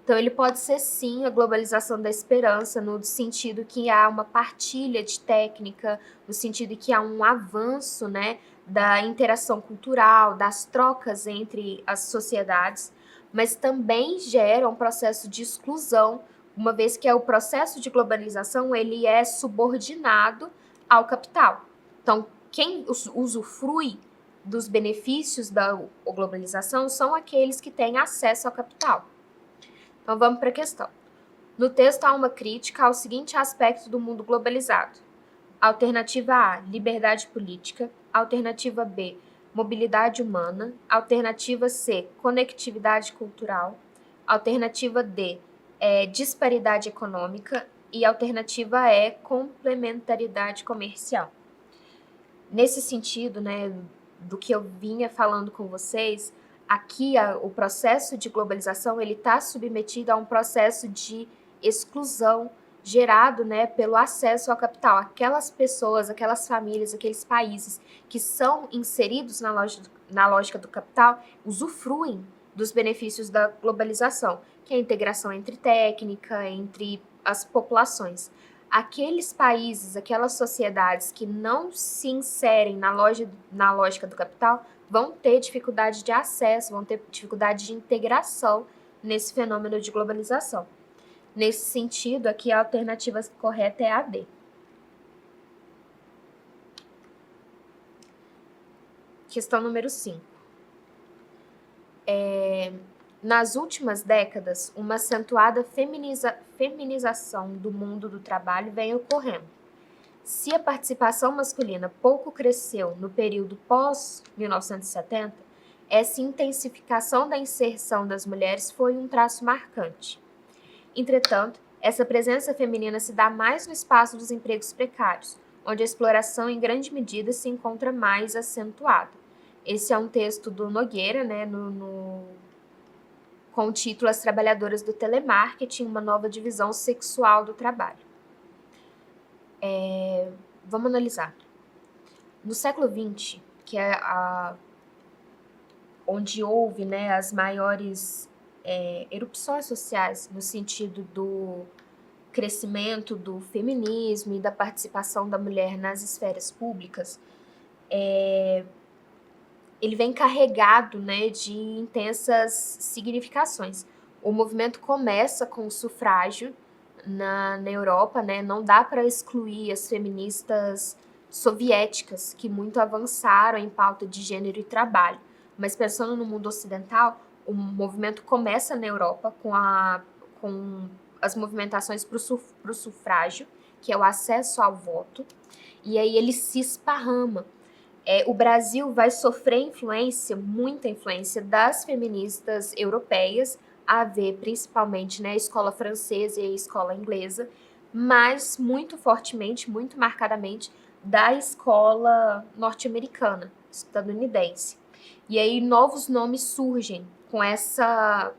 Então, ele pode ser, sim, a globalização da esperança, no sentido que há uma partilha de técnica, no sentido que há um avanço, né, da interação cultural, das trocas entre as sociedades, mas também gera um processo de exclusão, uma vez que o processo de globalização ele é subordinado ao capital. Então, quem usufrui dos benefícios da globalização são aqueles que têm acesso ao capital. Então, vamos para a questão. No texto, há uma crítica ao seguinte aspecto do mundo globalizado. Alternativa A, liberdade política. Alternativa B, mobilidade humana. Alternativa C, conectividade cultural. Alternativa D, disparidade econômica. e a alternativa é complementaridade comercial. Nesse sentido, né, do que eu vinha falando com vocês, aqui o processo de globalização ele está submetido a um processo de exclusão gerado, né, pelo acesso ao capital. Aquelas pessoas, aquelas famílias, aqueles países que são inseridos na lógica do capital usufruem dos benefícios da globalização, que é a integração entre técnica, entre as populações. Aqueles países, aquelas sociedades que não se inserem na lógica do capital vão ter dificuldade de acesso, vão ter dificuldade de integração nesse fenômeno de globalização. Nesse sentido, aqui a alternativa correta é a D. Questão número 5. Nas últimas décadas, uma acentuada feminização do mundo do trabalho vem ocorrendo. Se a participação masculina pouco cresceu no período pós-1970, essa intensificação da inserção das mulheres foi um traço marcante. Entretanto, essa presença feminina se dá mais no espaço dos empregos precários, onde a exploração em grande medida se encontra mais acentuada. Esse é um texto do Nogueira, né, com o título As Trabalhadoras do Telemarketing, uma nova divisão sexual do trabalho. Vamos analisar. No século XX, que é onde houve, né, as maiores erupções sociais no sentido do crescimento do feminismo e da participação da mulher nas esferas públicas, ele vem carregado, né, de intensas significações. O movimento começa com o sufrágio na Europa, né? Não dá para excluir as feministas soviéticas, que muito avançaram em pauta de gênero e trabalho. Mas pensando no mundo ocidental, o movimento começa na Europa com as movimentações para o sufrágio, que é o acesso ao voto, e aí ele se esparrama. O Brasil vai sofrer muita influência das feministas europeias, a ver principalmente, né, a escola francesa e a escola inglesa, mas muito fortemente, muito marcadamente, da escola norte-americana, estadunidense. E aí novos nomes surgem com essa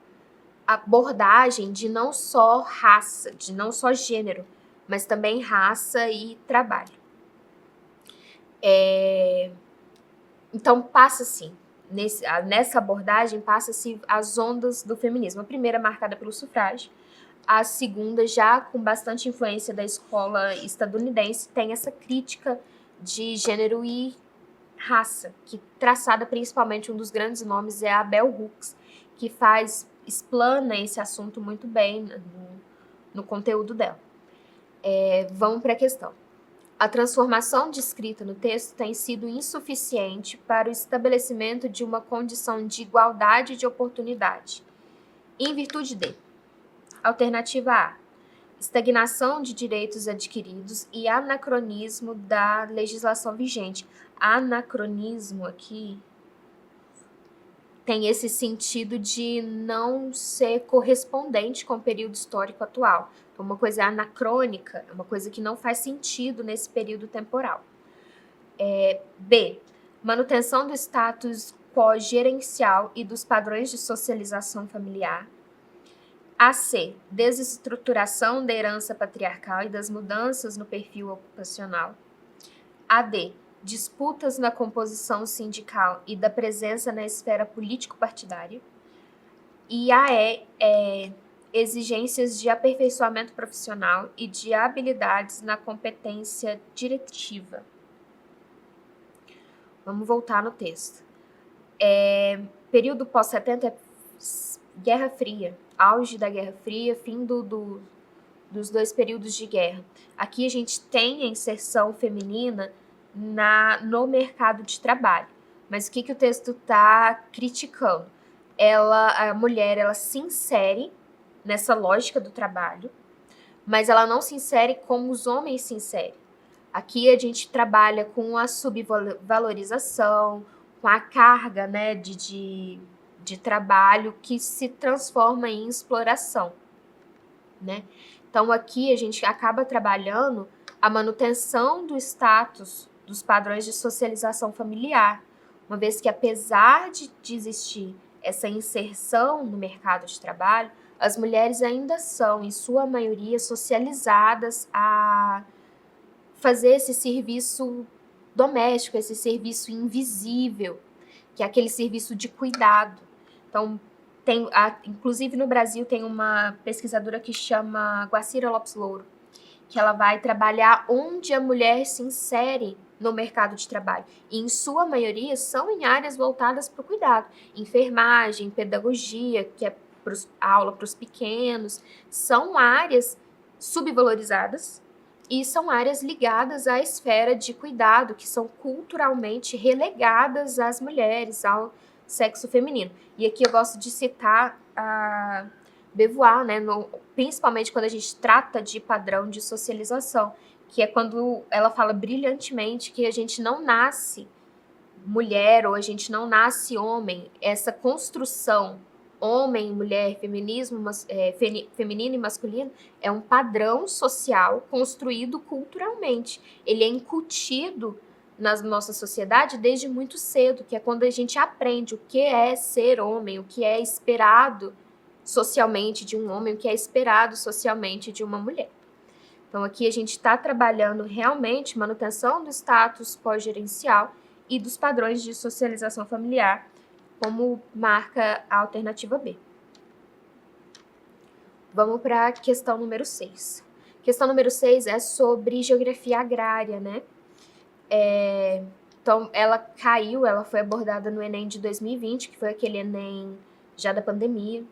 abordagem de não só raça, de não só gênero, mas também raça e trabalho. Então passa-se, nessa abordagem, passa-se as ondas do feminismo. A primeira marcada pelo sufrágio, a segunda já com bastante influência da escola estadunidense, tem essa crítica de gênero e raça, que traçada principalmente, um dos grandes nomes é a Bell Hooks, que explana esse assunto muito bem no conteúdo dela. Vamos para a questão. A transformação descrita no texto tem sido insuficiente para o estabelecimento de uma condição de igualdade de oportunidade. Em virtude de: alternativa A, estagnação de direitos adquiridos e anacronismo da legislação vigente. Anacronismo aqui tem esse sentido de não ser correspondente com o período histórico atual. Então, uma coisa anacrônica, é uma coisa que não faz sentido nesse período temporal. B, manutenção do status quo gerencial e dos padrões de socialização familiar. AC, desestruturação da herança patriarcal e das mudanças no perfil ocupacional. AD, disputas na composição sindical e da presença na esfera político-partidária. E AE exigências de aperfeiçoamento profissional e de habilidades na competência diretiva. Vamos voltar no texto. Período pós-70 é Guerra Fria, auge da Guerra Fria, fim dos dois períodos de guerra. Aqui a gente tem a inserção feminina no mercado de trabalho. Mas o que o texto está criticando? A mulher ela se insere nessa lógica do trabalho, mas ela não se insere como os homens se inserem. Aqui a gente trabalha com a subvalorização, com a carga, né, de trabalho que se transforma em exploração. né? Então, aqui a gente acaba trabalhando a manutenção do status dos padrões de socialização familiar, uma vez que, apesar de existir essa inserção no mercado de trabalho, as mulheres ainda são, em sua maioria, socializadas a fazer esse serviço doméstico, esse serviço invisível, que é aquele serviço de cuidado. Então, inclusive no Brasil tem uma pesquisadora que chama Guacira Lopes Louro, que ela vai trabalhar onde a mulher se insere no mercado de trabalho. E, em sua maioria, são em áreas voltadas para o cuidado. Enfermagem, pedagogia, que é aula para os pequenos. São áreas subvalorizadas e são áreas ligadas à esfera de cuidado, que são culturalmente relegadas às mulheres, ao sexo feminino. E aqui eu gosto de citar a Beauvoir, né, principalmente quando a gente trata de padrão de socialização, que é quando ela fala brilhantemente que a gente não nasce mulher ou a gente não nasce homem. Essa construção homem, mulher, feminino e masculino é um padrão social construído culturalmente. Ele é incutido na nossa sociedade desde muito cedo, que é quando a gente aprende o que é ser homem, o que é esperado socialmente de um homem, o que é esperado socialmente de uma mulher. Então, aqui a gente está trabalhando realmente manutenção do status pós-gerencial e dos padrões de socialização familiar, como marca a alternativa B. Vamos para a questão número 6. Questão número 6 é sobre geografia agrária, né? Então, ela foi abordada no Enem de 2020, que foi aquele Enem já da pandemia.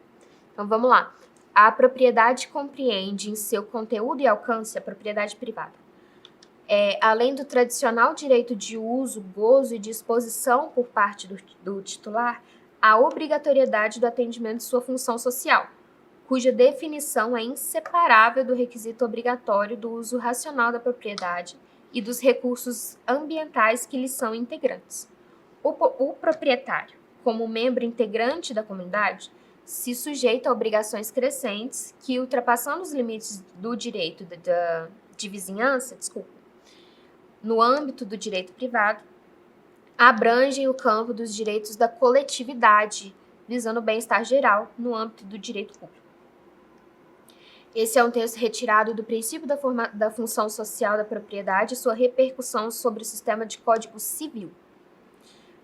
Então, vamos lá. A propriedade compreende em seu conteúdo e alcance a propriedade privada. Além do tradicional direito de uso, gozo e disposição por parte do titular, a obrigatoriedade do atendimento de sua função social, cuja definição é inseparável do requisito obrigatório do uso racional da propriedade e dos recursos ambientais que lhe são integrantes. O proprietário, como membro integrante da comunidade, se sujeita a obrigações crescentes que, ultrapassando os limites do direito de vizinhança, no âmbito do direito privado, abrangem o campo dos direitos da coletividade, visando o bem-estar geral no âmbito do direito público. Esse é um texto retirado do princípio da função social da propriedade e sua repercussão sobre o sistema de Código Civil.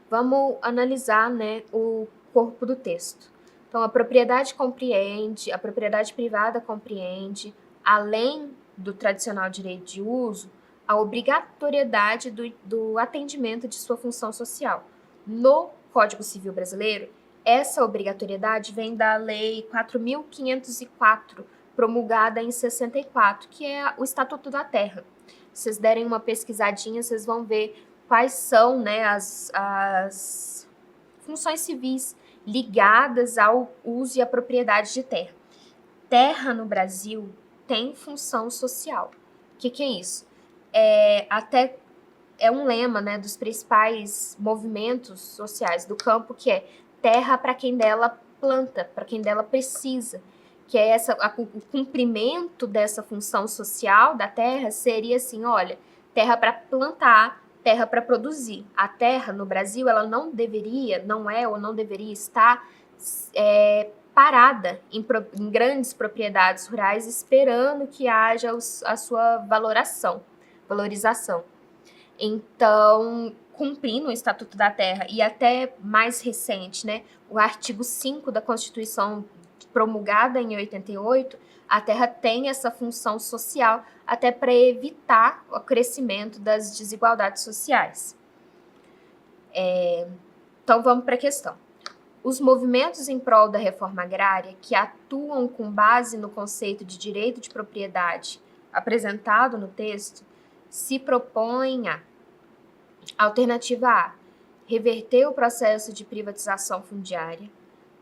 Vamos analisar, né, o corpo do texto. Então, a propriedade privada compreende, além do tradicional direito de uso, a obrigatoriedade do atendimento de sua função social. No Código Civil Brasileiro, essa obrigatoriedade vem da Lei 4.504, promulgada em 64, que é o Estatuto da Terra. Se vocês derem uma pesquisadinha, vocês vão ver quais são, né, as funções civis ligadas ao uso e à propriedade de terra. Terra no Brasil tem função social. O que é isso? É um lema, né, dos principais movimentos sociais do campo, que é terra para quem dela planta, para quem dela precisa. Que é o cumprimento dessa função social da terra seria assim, olha, terra para plantar, terra para produzir. A terra no Brasil, ela não deveria estar parada em grandes propriedades rurais, esperando que haja a sua valorização. Então, cumprindo o Estatuto da Terra, e até mais recente, né, o artigo 5 da Constituição, promulgada em 88, a terra tem essa função social até para evitar o crescimento das desigualdades sociais. Então, vamos para a questão. Os movimentos em prol da reforma agrária, que atuam com base no conceito de direito de propriedade apresentado no texto, se propõem a: alternativa A, reverter o processo de privatização fundiária;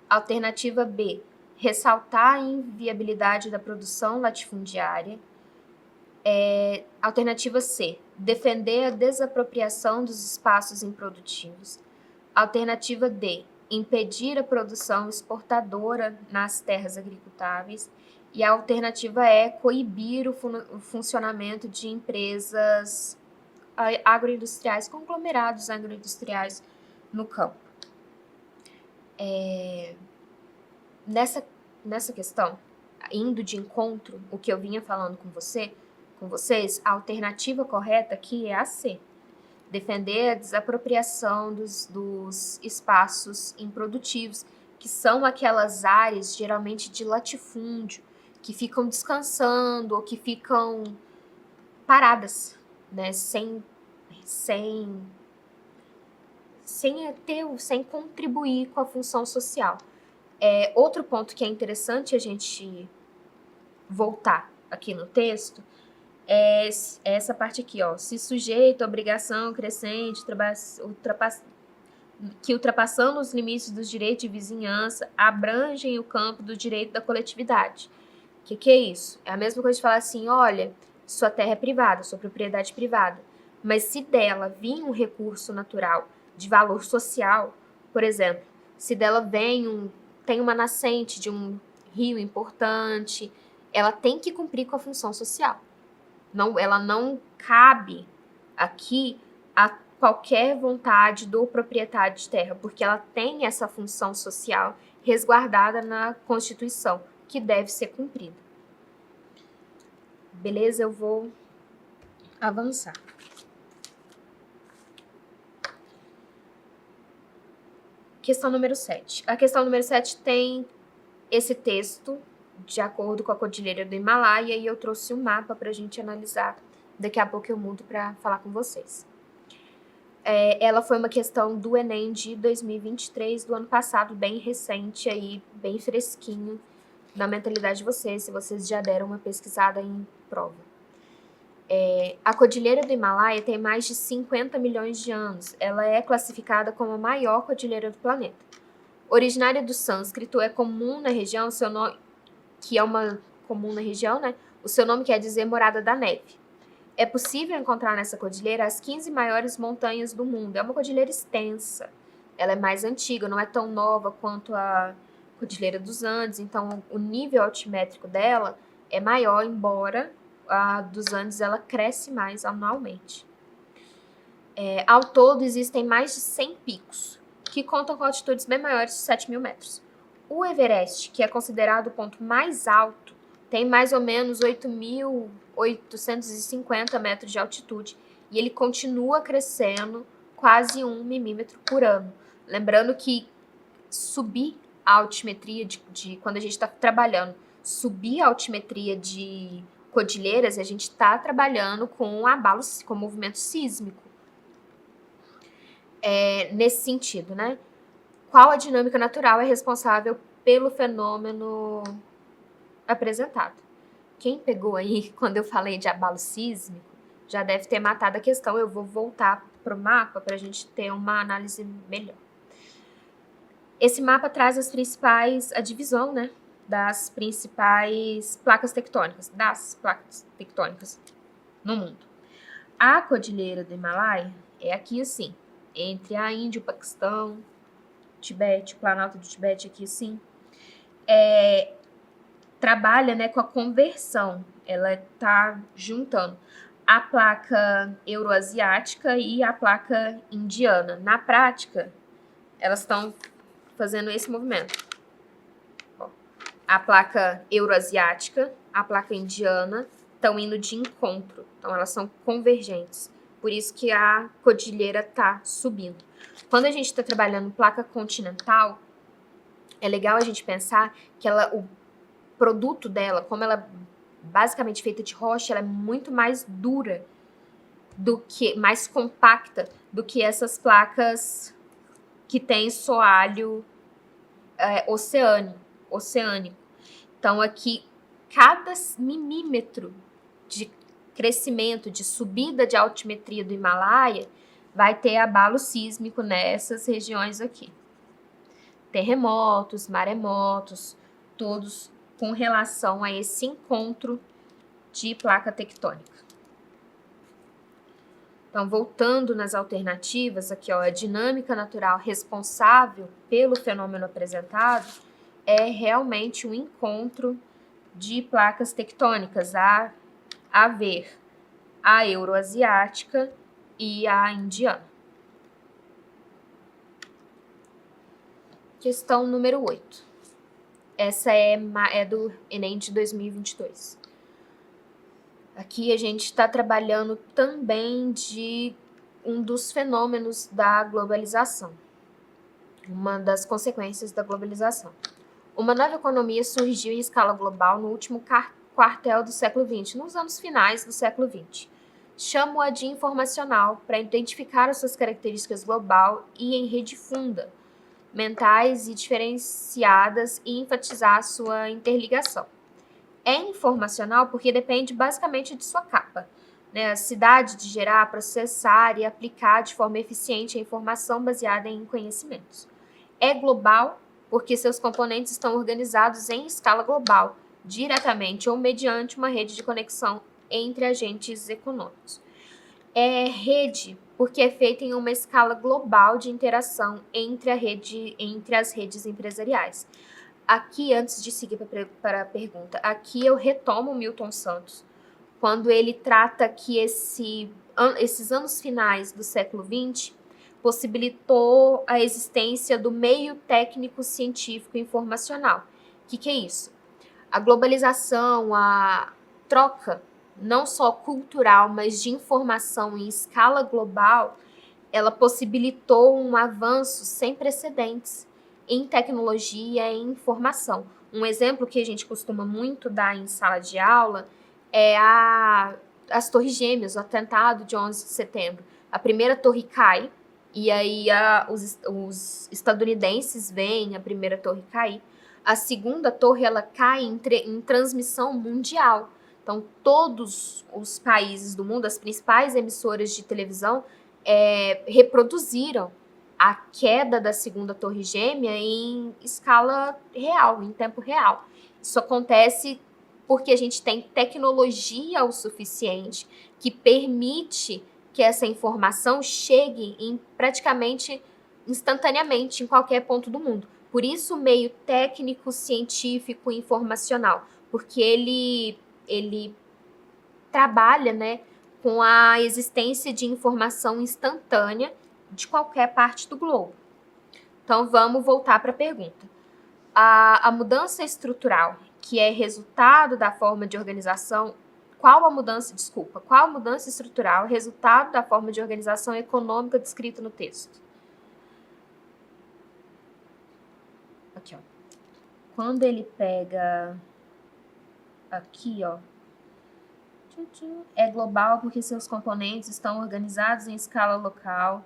alternativa B, ressaltar a inviabilidade da produção latifundiária; alternativa C, defender a desapropriação dos espaços improdutivos; alternativa D, impedir a produção exportadora nas terras agricultáveis, e a alternativa é coibir o funcionamento de empresas agroindustriais, conglomerados agroindustriais no campo. Nessa questão, indo de encontro, o que eu vinha falando com vocês, a alternativa correta aqui é a C. Defender a desapropriação dos espaços improdutivos, que são aquelas áreas, geralmente de latifúndio, que ficam descansando ou que ficam paradas, né, sem contribuir com a função social. Outro ponto que é interessante a gente voltar aqui no texto é essa parte aqui, ó. Se sujeito à obrigação crescente, que ultrapassando os limites dos direitos de vizinhança, abrangem o campo do direito da coletividade. O que é isso? É a mesma coisa de falar assim, olha, sua terra é privada, sua propriedade é privada, mas se dela vir um recurso natural de valor social, por exemplo, se dela tem uma nascente de um rio importante, ela tem que cumprir com a função social. Ela não cabe aqui a qualquer vontade do proprietário de terra, porque ela tem essa função social resguardada na Constituição, que deve ser cumprida. Beleza? Eu vou avançar. Questão número 7. A questão número 7 tem esse texto de acordo com a Cordilheira do Himalaia e eu trouxe um mapa para a gente analisar. Daqui a pouco eu mudo para falar com vocês. Ela foi uma questão do Enem de 2023, do ano passado, bem recente aí, bem fresquinho na mentalidade de vocês, se vocês já deram uma pesquisada em prova. A Cordilheira do Himalaia tem mais de 50 milhões de anos. Ela é classificada como a maior cordilheira do planeta. Originária do sânscrito, é comum na região, né? O seu nome quer dizer morada da neve. É possível encontrar nessa cordilheira as 15 maiores montanhas do mundo. É uma cordilheira extensa. Ela é mais antiga, não é tão nova quanto a Cordilheira dos Andes, então o nível altimétrico dela é maior, embora a dos Andes ela cresce mais anualmente. Ao todo, existem mais de 100 picos, que contam com altitudes bem maiores de 7.000 metros. O Everest, que é considerado o ponto mais alto, tem mais ou menos 8.850 metros de altitude e ele continua crescendo quase 1 milímetro por ano. Lembrando que subir a altimetria quando a gente está trabalhando, subir a altimetria de cordilheiras, a gente está trabalhando com abalos, com movimento sísmico. Nesse sentido, né? Qual a dinâmica natural é responsável pelo fenômeno apresentado? Quem pegou aí, quando eu falei de abalo sísmico, já deve ter matado a questão. Eu vou voltar para o mapa para a gente ter uma análise melhor. Esse mapa traz a divisão, né, das principais placas tectônicas, no mundo. A Cordilheira do Himalaia é aqui assim, entre a Índia, o Paquistão, Tibete, o Planalto do Tibete aqui assim, trabalha, né, com a conversão. Ela está juntando a placa euroasiática e a placa indiana. Na prática, elas estão fazendo esse movimento. A placa euroasiática, a placa indiana estão indo de encontro. Então, elas são convergentes. Por isso que a cordilheira está subindo. Quando a gente está trabalhando placa continental, é legal a gente pensar que o produto dela, como ela é basicamente feita de rocha, ela é muito mais dura, mais compacta do que essas placas que tem soalho oceânico. Então, aqui, cada milímetro de crescimento, de subida de altimetria do Himalaia, vai ter abalo sísmico nessas regiões aqui. Terremotos, maremotos, todos com relação a esse encontro de placa tectônica. Então, voltando nas alternativas, aqui, ó, a dinâmica natural responsável pelo fenômeno apresentado é realmente um encontro de placas tectônicas, a ver, a euroasiática e a indiana. Questão número 8. Essa é do Enem de 2022. Aqui a gente está trabalhando também de um dos fenômenos da globalização, uma das consequências da globalização. Uma nova economia surgiu em escala global no último quartel do século XX, nos anos finais do século XX. Chamo-a de informacional para identificar as suas características global e em rede funda, mentais e diferenciadas e enfatizar sua interligação. É informacional porque depende basicamente de sua capa, né? A capacidade de gerar, processar e aplicar de forma eficiente a informação baseada em conhecimentos. É global porque seus componentes estão organizados em escala global, diretamente ou mediante uma rede de conexão entre agentes econômicos. É rede porque é feita em uma escala global de interação entre as redes empresariais. Aqui, antes de seguir para a pergunta, aqui eu retomo o Milton Santos, quando ele trata que esses anos finais do século XX possibilitou a existência do meio técnico científico informacional. O que é isso? A globalização, a troca, não só cultural, mas de informação em escala global, ela possibilitou um avanço sem precedentes em tecnologia e informação. Um exemplo que a gente costuma muito dar em sala de aula é as Torres Gêmeas, o atentado de 11 de setembro. A primeira torre cai, e aí os estadunidenses veem a primeira torre cair. A segunda torre ela cai em transmissão mundial. Então, todos os países do mundo, as principais emissoras de televisão, reproduziram a queda da segunda torre gêmea em escala real, em tempo real. Isso acontece porque a gente tem tecnologia o suficiente que permite que essa informação chegue praticamente instantaneamente em qualquer ponto do mundo. Por isso o meio técnico, científico e informacional, porque ele trabalha, né, com a existência de informação instantânea de qualquer parte do globo. Então, vamos voltar para a pergunta. A mudança estrutural, que é resultado da forma de organização, qual a mudança estrutural, resultado da forma de organização econômica descrita no texto? Aqui, ó. Quando ele pega aqui, ó, é global porque seus componentes estão organizados em escala local,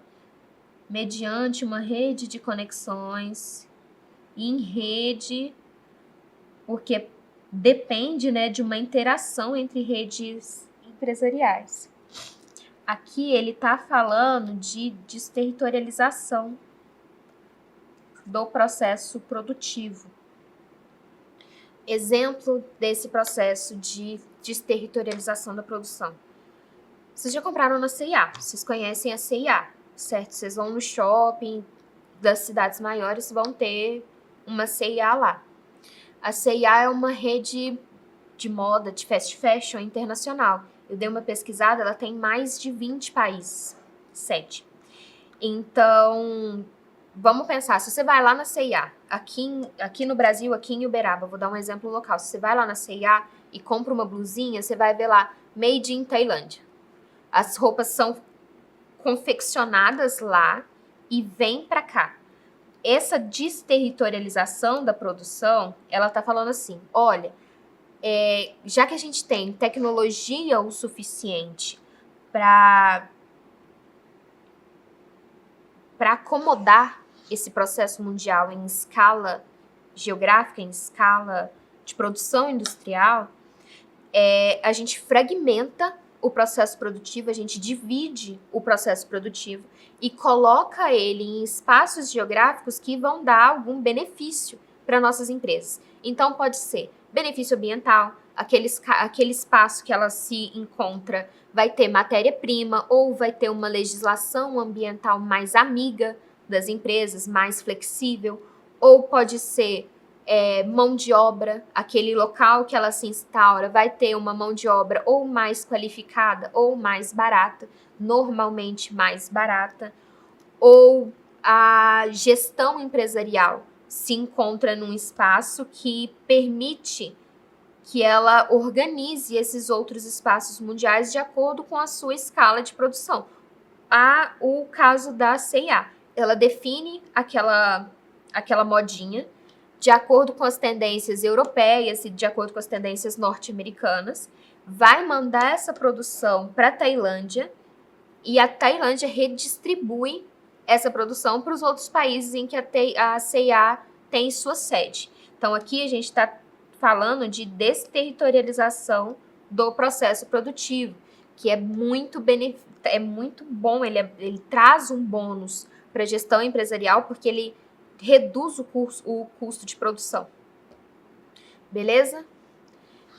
mediante uma rede de conexões, em rede, porque depende, né, de uma interação entre redes empresariais. Aqui ele está falando de desterritorialização do processo produtivo. Exemplo desse processo de desterritorialização da produção. Vocês já compraram na C&A, vocês conhecem a C&A, certo? Vocês vão no shopping das cidades maiores, vão ter uma C&A lá. A C&A é uma rede de moda, de fast fashion internacional. Eu dei uma pesquisada, ela tem mais de 20 países, 7. Então, vamos pensar, se você vai lá na C&A, aqui no Brasil, aqui em Uberaba, vou dar um exemplo local, se você vai lá na C&A e compra uma blusinha, você vai ver lá, Made in Tailândia. As roupas são confeccionadas lá e vêm para cá. Essa desterritorialização da produção, ela está falando assim, olha, já que a gente tem tecnologia o suficiente para acomodar esse processo mundial em escala geográfica, em escala de produção industrial, a gente fragmenta o processo produtivo, a gente divide o processo produtivo e coloca ele em espaços geográficos que vão dar algum benefício para nossas empresas. Então, pode ser benefício ambiental, aquele espaço que ela se encontra vai ter matéria-prima ou vai ter uma legislação ambiental mais amiga das empresas, mais flexível, ou pode ser mão de obra, aquele local que ela se instaura vai ter uma mão de obra ou mais qualificada ou mais barata, normalmente mais barata, ou a gestão empresarial se encontra num espaço que permite que ela organize esses outros espaços mundiais de acordo com a sua escala de produção. O caso da C&A, ela define aquela modinha de acordo com as tendências europeias e de acordo com as tendências norte-americanas, vai mandar essa produção para a Tailândia e a Tailândia redistribui essa produção para os outros países em que a C&A tem sua sede. Então, aqui a gente está falando de desterritorialização do processo produtivo, que é muito bom, ele traz um bônus para a gestão empresarial, porque ele reduz o custo de produção. Beleza?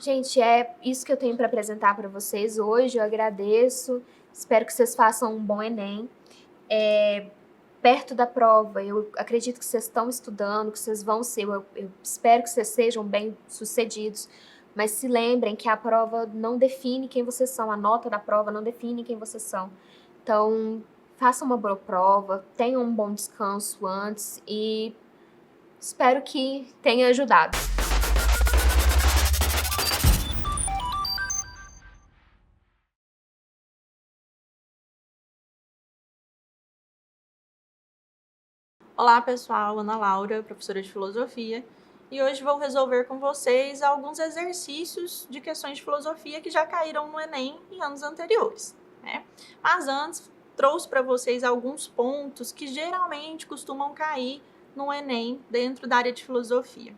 Gente, é isso que eu tenho para apresentar para vocês hoje. Eu agradeço. Espero que vocês façam um bom Enem. Perto da prova, eu acredito que vocês estão estudando, que vocês vão ser, eu espero que vocês sejam bem-sucedidos, mas se lembrem que a prova não define quem vocês são, a nota da prova não define quem vocês são. Então, façam uma boa prova, tenham um bom descanso antes e espero que tenha ajudado. Olá pessoal, Ana Laura, professora de filosofia, e hoje vou resolver com vocês alguns exercícios de questões de filosofia que já caíram no Enem em anos anteriores, né? Mas antes, trouxe para vocês alguns pontos que geralmente costumam cair no Enem dentro da área de filosofia.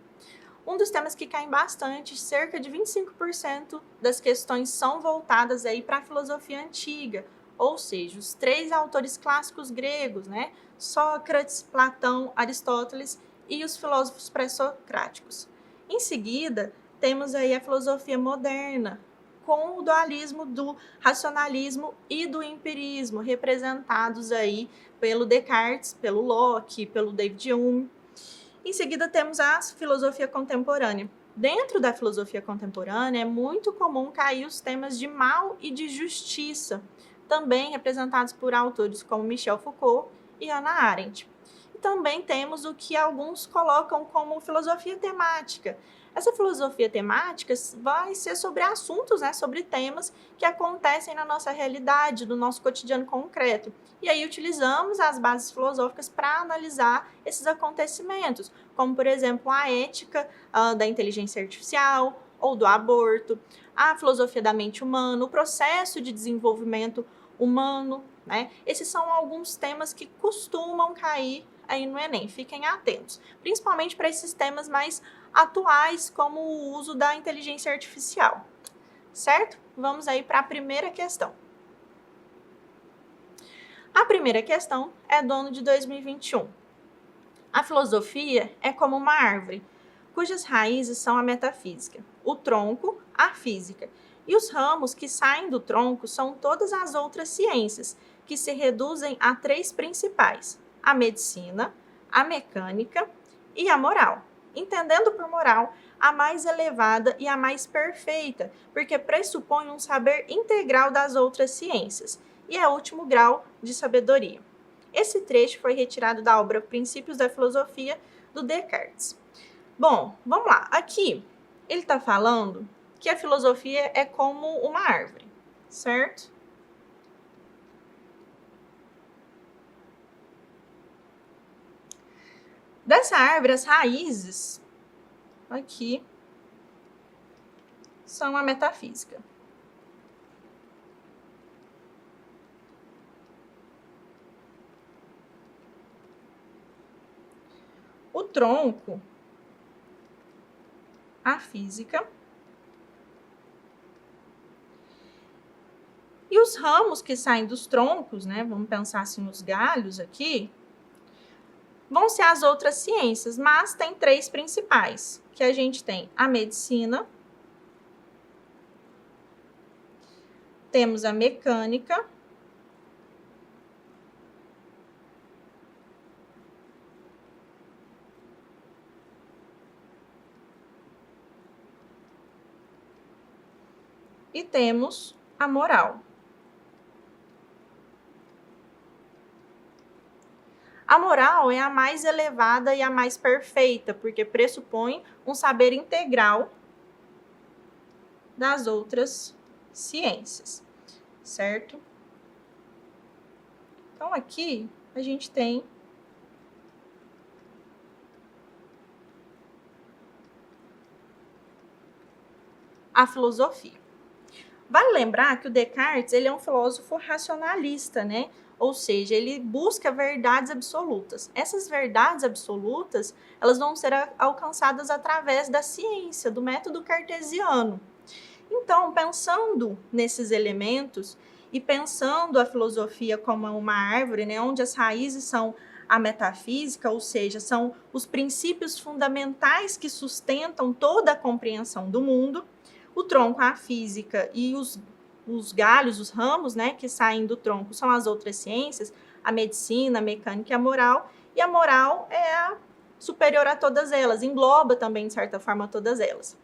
Um dos temas que caem bastante, cerca de 25% das questões são voltadas aí para a filosofia antiga, ou seja, os 3 autores clássicos gregos, né? Sócrates, Platão, Aristóteles e os filósofos pré-socráticos. Em seguida, temos aí a filosofia moderna, com o dualismo do racionalismo e do empirismo, representados aí pelo Descartes, pelo Locke, pelo David Hume. Em seguida, temos a filosofia contemporânea. Dentro da filosofia contemporânea, é muito comum cair os temas de mal e de justiça, também representados por autores como Michel Foucault e Hannah Arendt. E também temos o que alguns colocam como filosofia temática. Essa filosofia temática vai ser sobre assuntos, né, sobre temas que acontecem na nossa realidade, no nosso cotidiano concreto. E aí utilizamos as bases filosóficas para analisar esses acontecimentos, como, por exemplo, a ética da inteligência artificial ou do aborto, a filosofia da mente humana, o processo de desenvolvimento humano, né? Esses são alguns temas que costumam cair aí no Enem, fiquem atentos, principalmente para esses temas mais atuais, como o uso da inteligência artificial, certo? Vamos aí para a primeira questão. A primeira questão é do ano de 2021. A filosofia é como uma árvore, cujas raízes são a metafísica, o tronco, a física, e os ramos que saem do tronco são todas as outras ciências, que se reduzem a 3 principais: a medicina, a mecânica e a moral. Entendendo por moral a mais elevada e a mais perfeita, porque pressupõe um saber integral das outras ciências, e é o último grau de sabedoria. Esse trecho foi retirado da obra Princípios da Filosofia, do Descartes. Bom, vamos lá. Aqui, ele está falando que a filosofia é como uma árvore, certo? Dessa árvore, as raízes, aqui, são a metafísica. O tronco, a física. E os ramos que saem dos troncos, né, vamos pensar assim, os galhos aqui, vão ser as outras ciências, mas tem 3 principais, que a gente tem a medicina, temos a mecânica, e temos a moral. A moral é a mais elevada e a mais perfeita, porque pressupõe um saber integral das outras ciências, certo? Então, aqui a gente tem a filosofia. Vale lembrar que o Descartes ele é um filósofo racionalista, né? Ou seja, ele busca verdades absolutas. Essas verdades absolutas, elas vão ser alcançadas através da ciência, do método cartesiano. Então, pensando nesses elementos e pensando a filosofia como uma árvore, né, onde as raízes são a metafísica, ou seja, são os princípios fundamentais que sustentam toda a compreensão do mundo, o tronco, a física e os galhos, os ramos, né, que saem do tronco são as outras ciências, a medicina, a mecânica e a moral é a superior a todas elas, engloba também, de certa forma, todas elas.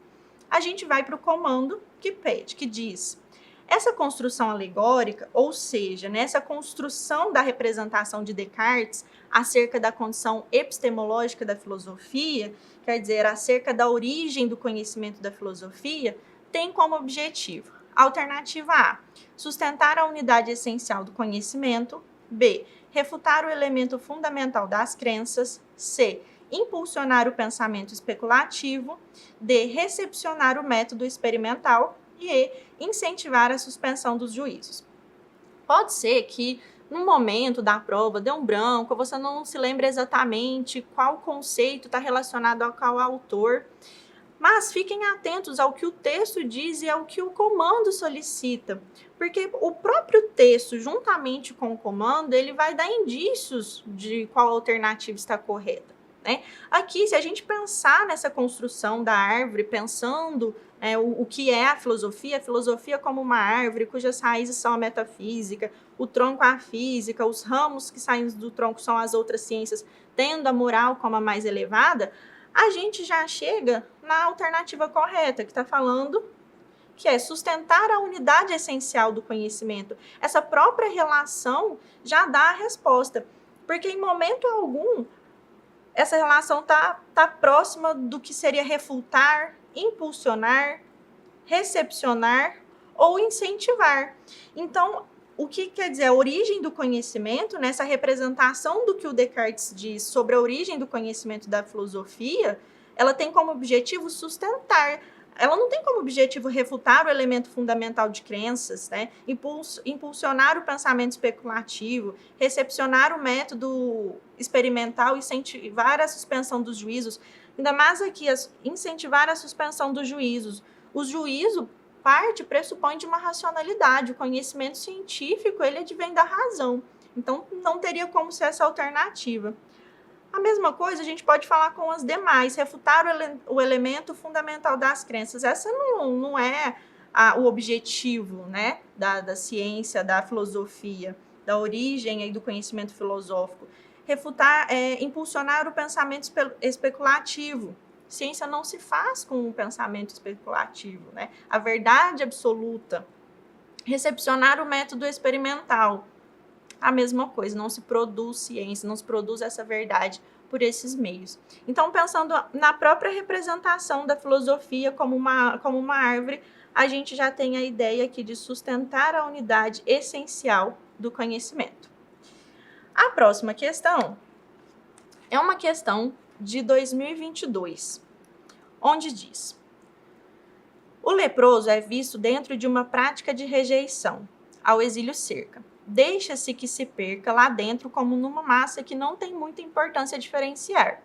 A gente vai para o comando que pede, que diz, essa construção alegórica, ou seja, nessa construção da representação de Descartes acerca da condição epistemológica da filosofia, quer dizer, acerca da origem do conhecimento da filosofia, tem como objetivo, alternativa A, sustentar a unidade essencial do conhecimento, B, refutar o elemento fundamental das crenças, C, impulsionar o pensamento especulativo, D, recepcionar o método experimental e E, incentivar a suspensão dos juízos. Pode ser que no momento da prova dê um branco, você não se lembre exatamente qual conceito está relacionado ao qual autor, mas fiquem atentos ao que o texto diz e ao que o comando solicita, porque o próprio texto, juntamente com o comando, ele vai dar indícios de qual alternativa está correta, né? Aqui, se a gente pensar nessa construção da árvore, pensando o que é a filosofia como uma árvore cujas raízes são a metafísica, o tronco a física, os ramos que saem do tronco são as outras ciências, tendo a moral como a mais elevada, a gente já chega na alternativa correta, que está falando que é sustentar a unidade essencial do conhecimento. Essa própria relação já dá a resposta, porque em momento algum essa relação tá próxima do que seria refutar, impulsionar, recepcionar ou incentivar. Então, o que quer dizer? A origem do conhecimento, nessa representação do que o Descartes diz sobre a origem do conhecimento da filosofia, ela tem como objetivo sustentar. Ela não tem como objetivo refutar o elemento fundamental de crenças, né? Impulsionar o pensamento especulativo, recepcionar o método experimental, incentivar a suspensão dos juízos. Ainda mais aqui, incentivar a suspensão dos juízos. O juízo pressupõe de uma racionalidade. O conhecimento científico, ele advém da razão. Então, não teria como ser essa alternativa. A mesma coisa a gente pode falar com as demais, refutar o elemento fundamental das crenças. Essa não é o objetivo, né, da ciência, da filosofia, da origem aí do conhecimento filosófico. Refutar, impulsionar o pensamento especulativo. Ciência não se faz com um pensamento especulativo, né? A verdade absoluta. Recepcionar o método experimental. A mesma coisa, não se produz ciência, não se produz essa verdade por esses meios. Então, pensando na própria representação da filosofia como uma árvore, a gente já tem a ideia aqui de sustentar a unidade essencial do conhecimento. A próxima questão é uma questão de 2022, onde diz: o leproso é visto dentro de uma prática de rejeição ao exílio cerca. Deixa-se que se perca lá dentro como numa massa que não tem muita importância diferenciar.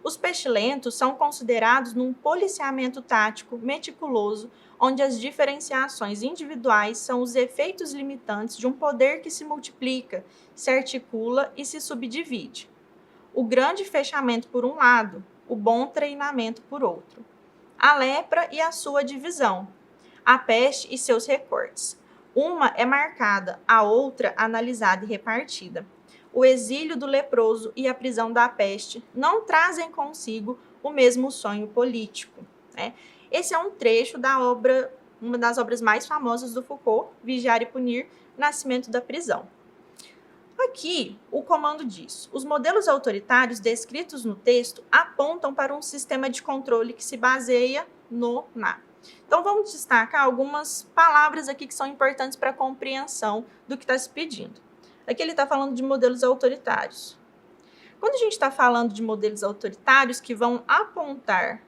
Os pestilentos são considerados num policiamento tático meticuloso, onde as diferenciações individuais são os efeitos limitantes de um poder que se multiplica, se articula e se subdivide. O grande fechamento por um lado, o bom treinamento por outro. A lepra e a sua divisão. A peste e seus recortes. Uma é marcada, a outra analisada e repartida. O exílio do leproso e a prisão da peste não trazem consigo o mesmo sonho político, né? Esse é um trecho da obra, uma das obras mais famosas do Foucault, Vigiar e Punir, Nascimento da Prisão. Aqui, o comando diz: os modelos autoritários descritos no texto apontam para um sistema de controle que se baseia no na. Então, vamos destacar algumas palavras aqui que são importantes para a compreensão do que está se pedindo. Aqui ele está falando de modelos autoritários. Quando a gente está falando de modelos autoritários que vão apontar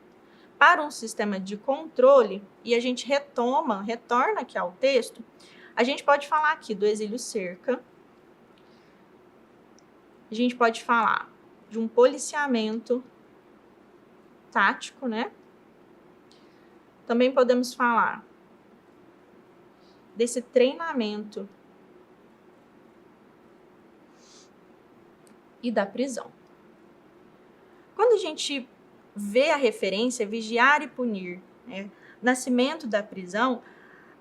para um sistema de controle, e a gente retorna aqui ao texto, a gente pode falar aqui do exílio cerca, a gente pode falar de um policiamento tático, né? Também podemos falar desse treinamento e da prisão. Quando a gente vê a referência vigiar e punir, né, nascimento da prisão,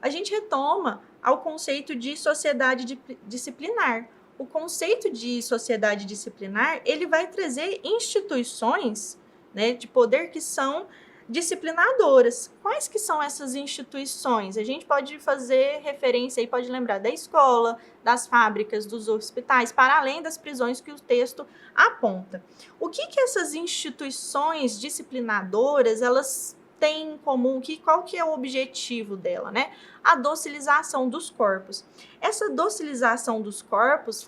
a gente retoma ao conceito de sociedade disciplinar. O conceito de sociedade disciplinar, ele vai trazer instituições, né, de poder que são disciplinadoras. Quais que são essas instituições? A gente pode fazer referência e pode lembrar da escola, das fábricas, dos hospitais, para além das prisões que o texto aponta. O que essas instituições disciplinadoras, elas têm em comum? Qual que é o objetivo dela, né? A docilização dos corpos. Essa docilização dos corpos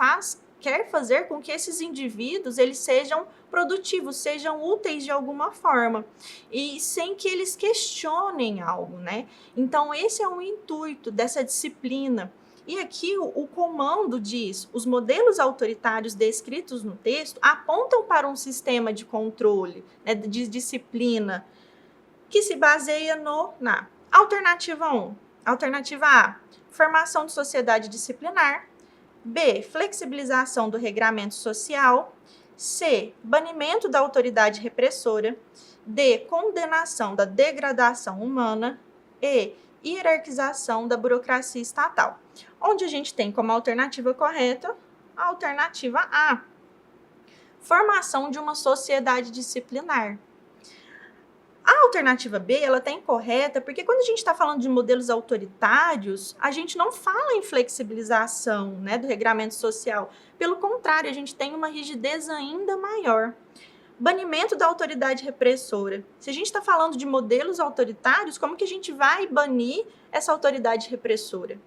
quer fazer com que esses indivíduos eles sejam produtivos, sejam úteis de alguma forma, e sem que eles questionem algo, né? Então, esse é o intuito dessa disciplina. E aqui o comando diz: os modelos autoritários descritos no texto apontam para um sistema de controle, né, de disciplina, que se baseia na alternativa 1. Alternativa A, formação de sociedade disciplinar. B, flexibilização do regramento social. C, banimento da autoridade repressora. D, condenação da degradação humana. E, hierarquização da burocracia estatal. Onde a gente tem como alternativa correta a alternativa A, formação de uma sociedade disciplinar. A alternativa B, ela está incorreta, porque quando a gente está falando de modelos autoritários, a gente não fala em flexibilização, né, do regramento social. Pelo contrário, a gente tem uma rigidez ainda maior. Banimento da autoridade repressora. Se a gente está falando de modelos autoritários, como que a gente vai banir essa autoridade repressora?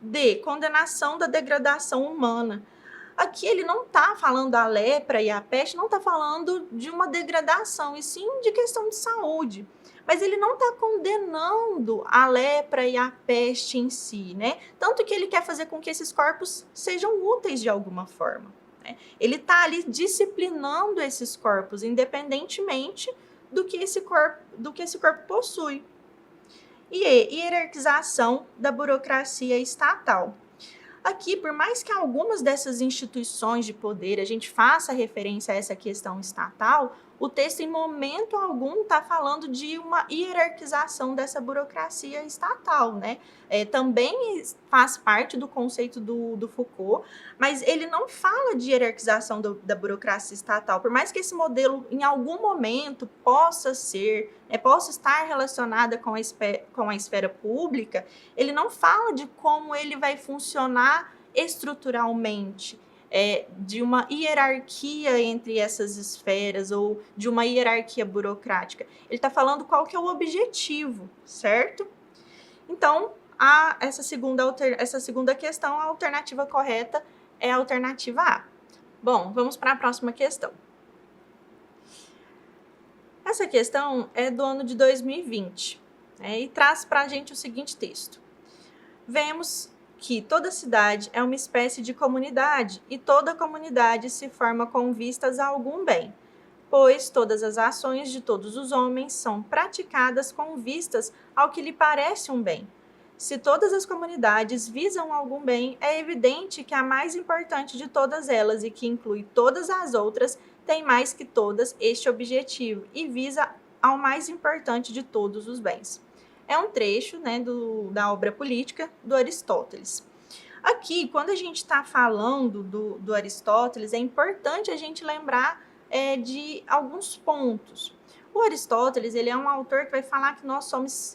D, condenação da degradação humana. Aqui ele não está falando da lepra e a peste, não está falando de uma degradação, e sim de questão de saúde. Mas ele não está condenando a lepra e a peste em si, né? Tanto que ele quer fazer com que esses corpos sejam úteis de alguma forma, né? Ele está ali disciplinando esses corpos, independentemente do que esse corpo possui. E hierarquização da burocracia estatal. Aqui, por mais que algumas dessas instituições de poder a gente faça referência a essa questão estatal, o texto em momento algum está falando de uma hierarquização dessa burocracia estatal, né? Também faz parte do conceito do Foucault, mas ele não fala de hierarquização da burocracia estatal. Por mais que esse modelo, em algum momento, possa estar relacionada com a esfera pública, ele não fala de como ele vai funcionar estruturalmente, de uma hierarquia entre essas esferas ou de uma hierarquia burocrática. Ele está falando qual que é o objetivo, certo? Então, essa segunda questão, a alternativa correta é a alternativa A. Bom, vamos para a próxima questão. Essa questão é do ano de 2020, e traz para a gente o seguinte texto. Vemos que toda cidade é uma espécie de comunidade e toda comunidade se forma com vistas a algum bem, pois todas as ações de todos os homens são praticadas com vistas ao que lhe parece um bem. Se todas as comunidades visam algum bem, é evidente que a mais importante de todas elas e que inclui todas as outras tem mais que todas este objetivo e visa ao mais importante de todos os bens. é um trecho, né, da obra política do Aristóteles. Aqui, quando a gente está falando do Aristóteles, é importante a gente lembrar de alguns pontos. O Aristóteles, ele é um autor que vai falar que nós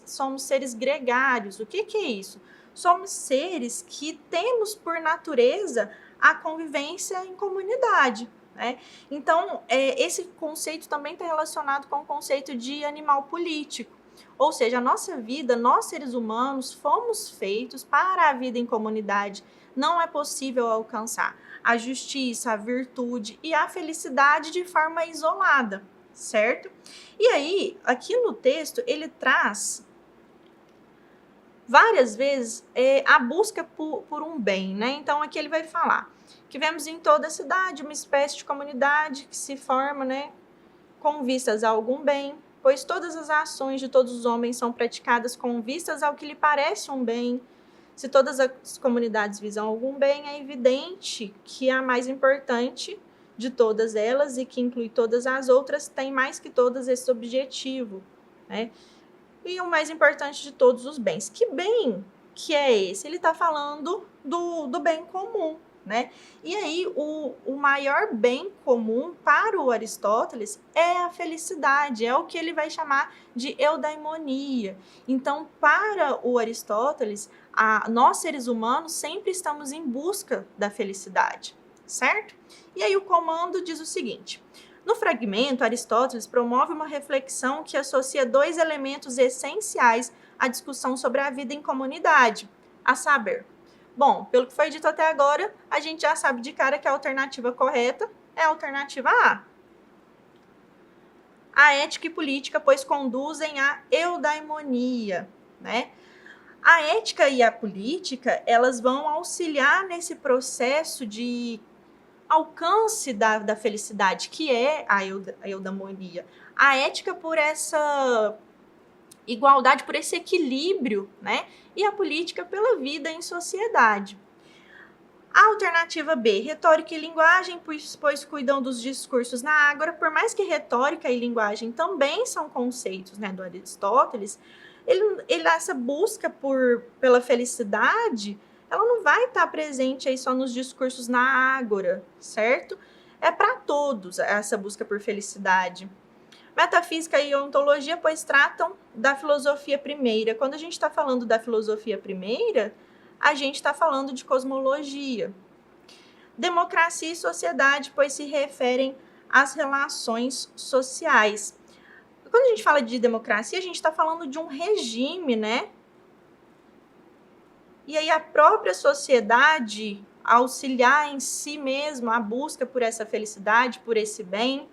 somos seres gregários. O que é isso? Somos seres que temos por natureza a convivência em comunidade, né? Então, esse conceito também está relacionado com o conceito de animal político. Ou seja, a nossa vida, nós seres humanos, fomos feitos para a vida em comunidade. Não é possível alcançar a justiça, a virtude e a felicidade de forma isolada, certo? E aí, aqui no texto, ele traz várias vezes a busca por um bem, né? Então, aqui ele vai falar que vemos em toda a cidade uma espécie de comunidade que se forma, né, com vistas a algum bem, pois todas as ações de todos os homens são praticadas com vistas ao que lhe parece um bem. Se todas as comunidades visam algum bem, é evidente que a mais importante de todas elas, e que inclui todas as outras, tem mais que todas esse objetivo, né? E o mais importante de todos os bens. Que bem que é esse? Ele está falando do bem comum, né? E aí, o maior bem comum para o Aristóteles é a felicidade, é o que ele vai chamar de eudaimonia. Então, para o Aristóteles, nós seres humanos sempre estamos em busca da felicidade, certo? E aí o comando diz o seguinte: no fragmento, Aristóteles promove uma reflexão que associa dois elementos essenciais à discussão sobre a vida em comunidade, a saber, bom, pelo que foi dito até agora, a gente já sabe de cara que a alternativa correta é a alternativa A. A ética e política, pois conduzem à eudaimonia, né? A ética e a política, elas vão auxiliar nesse processo de alcance da felicidade, que é a eudaimonia. A ética por essa igualdade, por esse equilíbrio, né? E a política pela vida em sociedade. A alternativa B, retórica e linguagem, pois cuidam dos discursos na ágora. Por mais que retórica e linguagem também são conceitos, né, do Aristóteles, essa busca pela felicidade, ela não vai estar presente aí só nos discursos na ágora, certo? É para todos essa busca por felicidade. Metafísica e ontologia, pois tratam da filosofia primeira. Quando a gente está falando da filosofia primeira, a gente está falando de cosmologia. Democracia e sociedade, pois se referem às relações sociais. Quando a gente fala de democracia, a gente está falando de um regime, né? E aí a própria sociedade auxiliar em si mesma a busca por essa felicidade, por esse bem,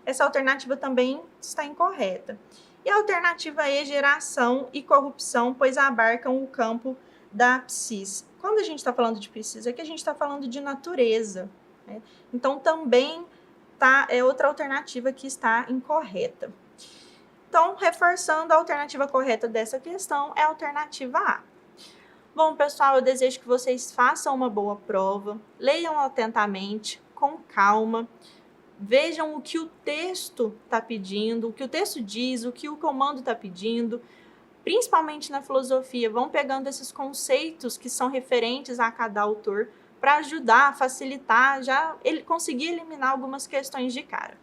essa alternativa também está incorreta. E a alternativa E, geração e corrupção, pois abarcam o campo da psis. Quando a gente está falando de psis, aqui a gente está falando de natureza, né? Então também é outra alternativa que está incorreta. Então, reforçando, a alternativa correta dessa questão é a alternativa A. Bom, pessoal, eu desejo que vocês façam uma boa prova, leiam atentamente, com calma, vejam o que o texto está pedindo, o que o texto diz, o que o comando está pedindo, principalmente na filosofia, vão pegando esses conceitos que são referentes a cada autor para ajudar, facilitar, já ele conseguir eliminar algumas questões de cara,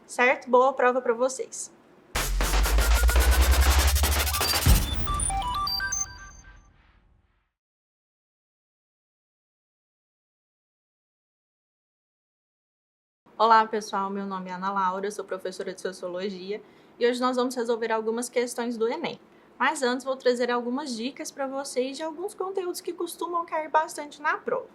certo? Boa prova para vocês! Olá, pessoal, meu nome é Ana Laura, sou professora de Sociologia e hoje nós vamos resolver algumas questões do Enem. Mas antes vou trazer algumas dicas para vocês de alguns conteúdos que costumam cair bastante na prova.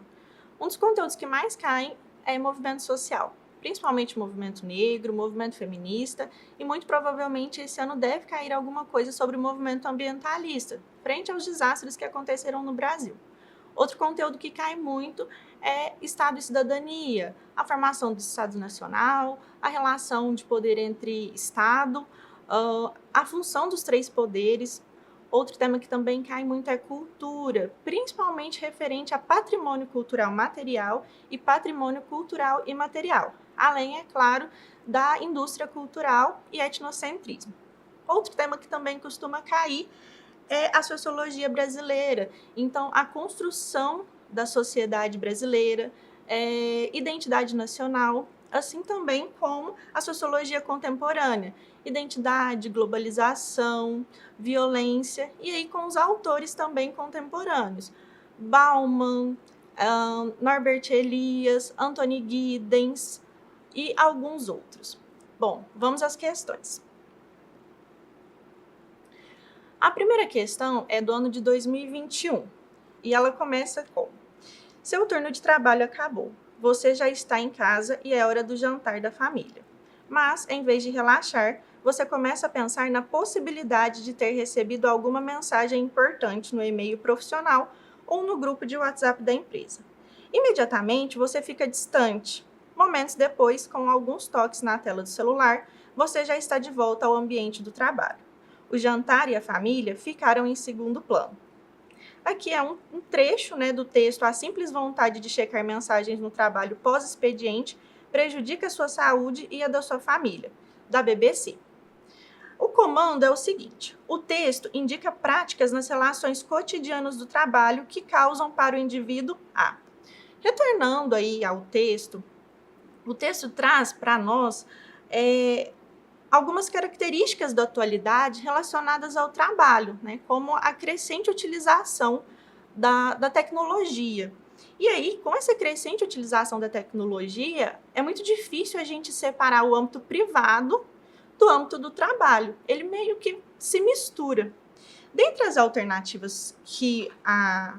Um dos conteúdos que mais caem é movimento social, principalmente movimento negro, movimento feminista e muito provavelmente esse ano deve cair alguma coisa sobre o movimento ambientalista, frente aos desastres que aconteceram no Brasil. Outro conteúdo que cai muito é Estado e cidadania, a formação do Estado Nacional, a relação de poder entre Estado, a função dos três poderes. Outro tema que também cai muito é cultura, principalmente referente a patrimônio cultural material e patrimônio cultural imaterial, além, é claro, da indústria cultural e etnocentrismo. Outro tema que também costuma cair é a sociologia brasileira. Então, a construção da sociedade brasileira, identidade nacional, assim também como a sociologia contemporânea, identidade, globalização, violência, e aí com os autores também contemporâneos, Bauman, Norbert Elias, Anthony Giddens e alguns outros. Bom, vamos às questões. A primeira questão é do ano de 2021 e ela começa com: seu turno de trabalho acabou, você já está em casa e é hora do jantar da família. Mas, em vez de relaxar, você começa a pensar na possibilidade de ter recebido alguma mensagem importante no e-mail profissional ou no grupo de WhatsApp da empresa. Imediatamente, você fica distante. Momentos depois, com alguns toques na tela do celular, você já está de volta ao ambiente do trabalho. O jantar e a família ficaram em segundo plano. Aqui é um trecho, né, do texto: a simples vontade de checar mensagens no trabalho pós-expediente prejudica a sua saúde e a da sua família, da BBC. O comando é o seguinte: o texto indica práticas nas relações cotidianas do trabalho que causam para o indivíduo a... Retornando aí ao texto, o texto traz para nós algumas características da atualidade relacionadas ao trabalho, né, como a crescente utilização da tecnologia. E aí, com essa crescente utilização da tecnologia, é muito difícil a gente separar o âmbito privado do âmbito do trabalho. Ele meio que se mistura. Dentre as alternativas que a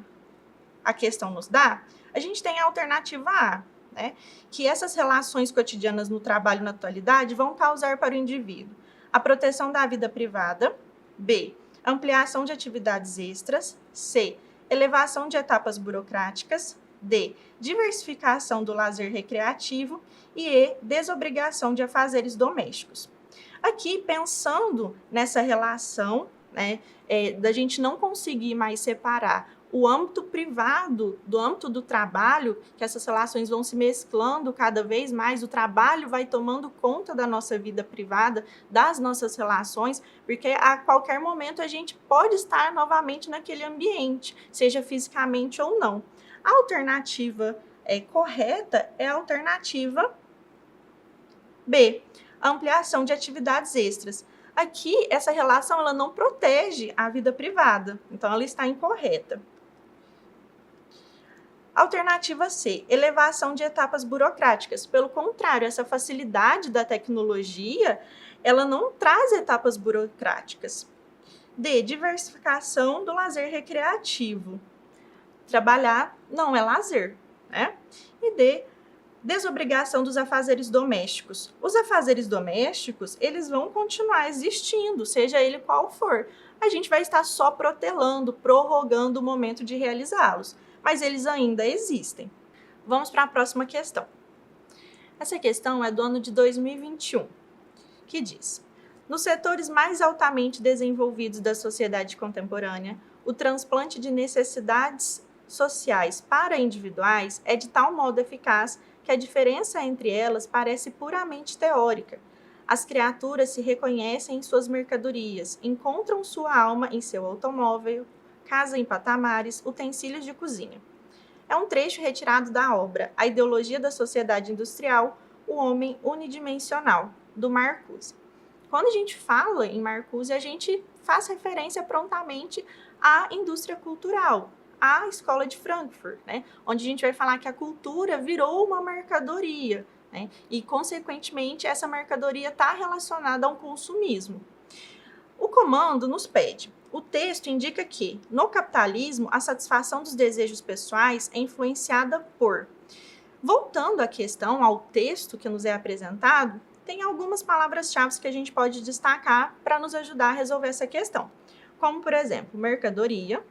questão nos dá, a gente tem a alternativa A, né, que essas relações cotidianas no trabalho na atualidade vão causar para o indivíduo a proteção da vida privada, B, ampliação de atividades extras, C, elevação de etapas burocráticas, D, diversificação do lazer recreativo e E, desobrigação de afazeres domésticos. Aqui, pensando nessa relação, né, da gente não conseguir mais separar o âmbito privado do âmbito do trabalho, que essas relações vão se mesclando cada vez mais, o trabalho vai tomando conta da nossa vida privada, das nossas relações, porque a qualquer momento a gente pode estar novamente naquele ambiente, seja fisicamente ou não. A alternativa correta é a alternativa B, a ampliação de atividades extras. Aqui, essa relação ela não protege a vida privada, então ela está incorreta. Alternativa C, elevação de etapas burocráticas. Pelo contrário, essa facilidade da tecnologia, ela não traz etapas burocráticas. D, diversificação do lazer recreativo. Trabalhar não é lazer, né? E D, desobrigação dos afazeres domésticos. Os afazeres domésticos, eles vão continuar existindo, seja ele qual for. A gente vai estar só protelando, prorrogando o momento de realizá-los, mas eles ainda existem. Vamos para a próxima questão. Essa questão é do ano de 2021, que diz: nos setores mais altamente desenvolvidos da sociedade contemporânea, o transplante de necessidades sociais para individuais é de tal modo eficaz que a diferença entre elas parece puramente teórica. As criaturas se reconhecem em suas mercadorias, encontram sua alma em seu automóvel, casa em patamares, utensílios de cozinha. É um trecho retirado da obra A Ideologia da Sociedade Industrial, o Homem Unidimensional, do Marcuse. Quando a gente fala em Marcuse, a gente faz referência prontamente à indústria cultural, à Escola de Frankfurt, né? Onde a gente vai falar que a cultura virou uma mercadoria, né? E, consequentemente, essa mercadoria está relacionada ao consumismo. O comando nos pede: o texto indica que, no capitalismo, a satisfação dos desejos pessoais é influenciada por... Voltando à questão, ao texto que nos é apresentado, tem algumas palavras-chave que a gente pode destacar para nos ajudar a resolver essa questão. Como, por exemplo, mercadoria.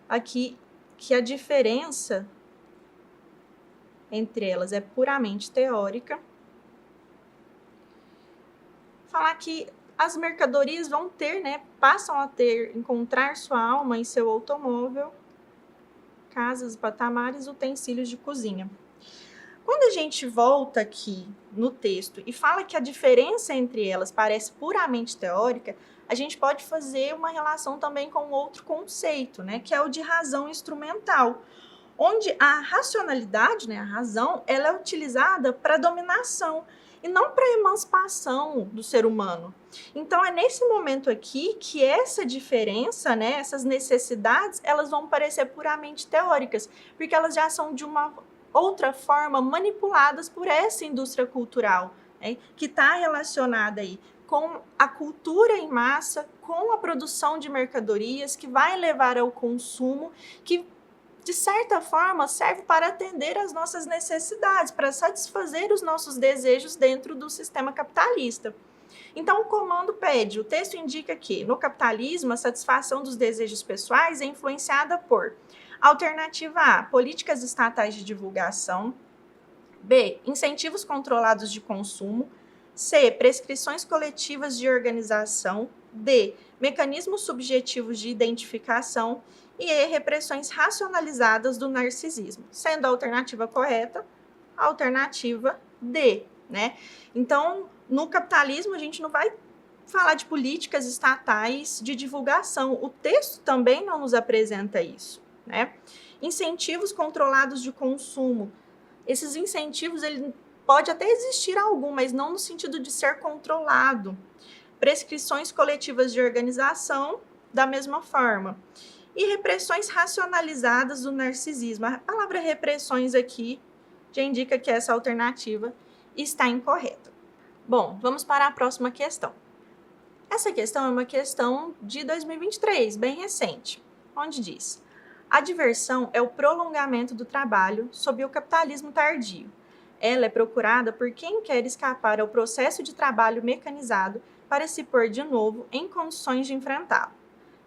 Aqui, que a diferença entre elas é puramente teórica. Falar que as mercadorias vão ter, né, passam a ter, encontrar sua alma em seu automóvel, casas, patamares, utensílios de cozinha. Quando a gente volta aqui no texto e fala que a diferença entre elas parece puramente teórica, a gente pode fazer uma relação também com outro conceito, né, que é o de razão instrumental, onde a racionalidade, né, a razão, ela é utilizada para dominação e não para emancipação do ser humano. Então, é nesse momento aqui que essa diferença, né, essas necessidades, elas vão parecer puramente teóricas, porque elas já são de uma outra forma manipuladas por essa indústria cultural, né, que está relacionada aí com a cultura em massa, com a produção de mercadorias, que vai levar ao consumo, que de certa forma, serve para atender às nossas necessidades, para satisfazer os nossos desejos dentro do sistema capitalista. Então, o comando pede, o texto indica que, no capitalismo, a satisfação dos desejos pessoais é influenciada por alternativa A, políticas estatais de divulgação, B, incentivos controlados de consumo, C, prescrições coletivas de organização, D, mecanismos subjetivos de identificação e E, repressões racionalizadas do narcisismo, sendo a alternativa correta a alternativa D, né? Então, no capitalismo, a gente não vai falar de políticas estatais de divulgação. O texto também não nos apresenta isso, né? Incentivos controlados de consumo. Esses incentivos, ele pode até existir algum, mas não no sentido de ser controlado. Prescrições coletivas de organização, da mesma forma. E repressões racionalizadas do narcisismo. A palavra repressões aqui já indica que essa alternativa está incorreta. Bom, vamos para a próxima questão. Essa questão é uma questão de 2023, bem recente, onde diz: a diversão é o prolongamento do trabalho sob o capitalismo tardio. Ela é procurada por quem quer escapar ao processo de trabalho mecanizado para se pôr de novo em condições de enfrentá-lo.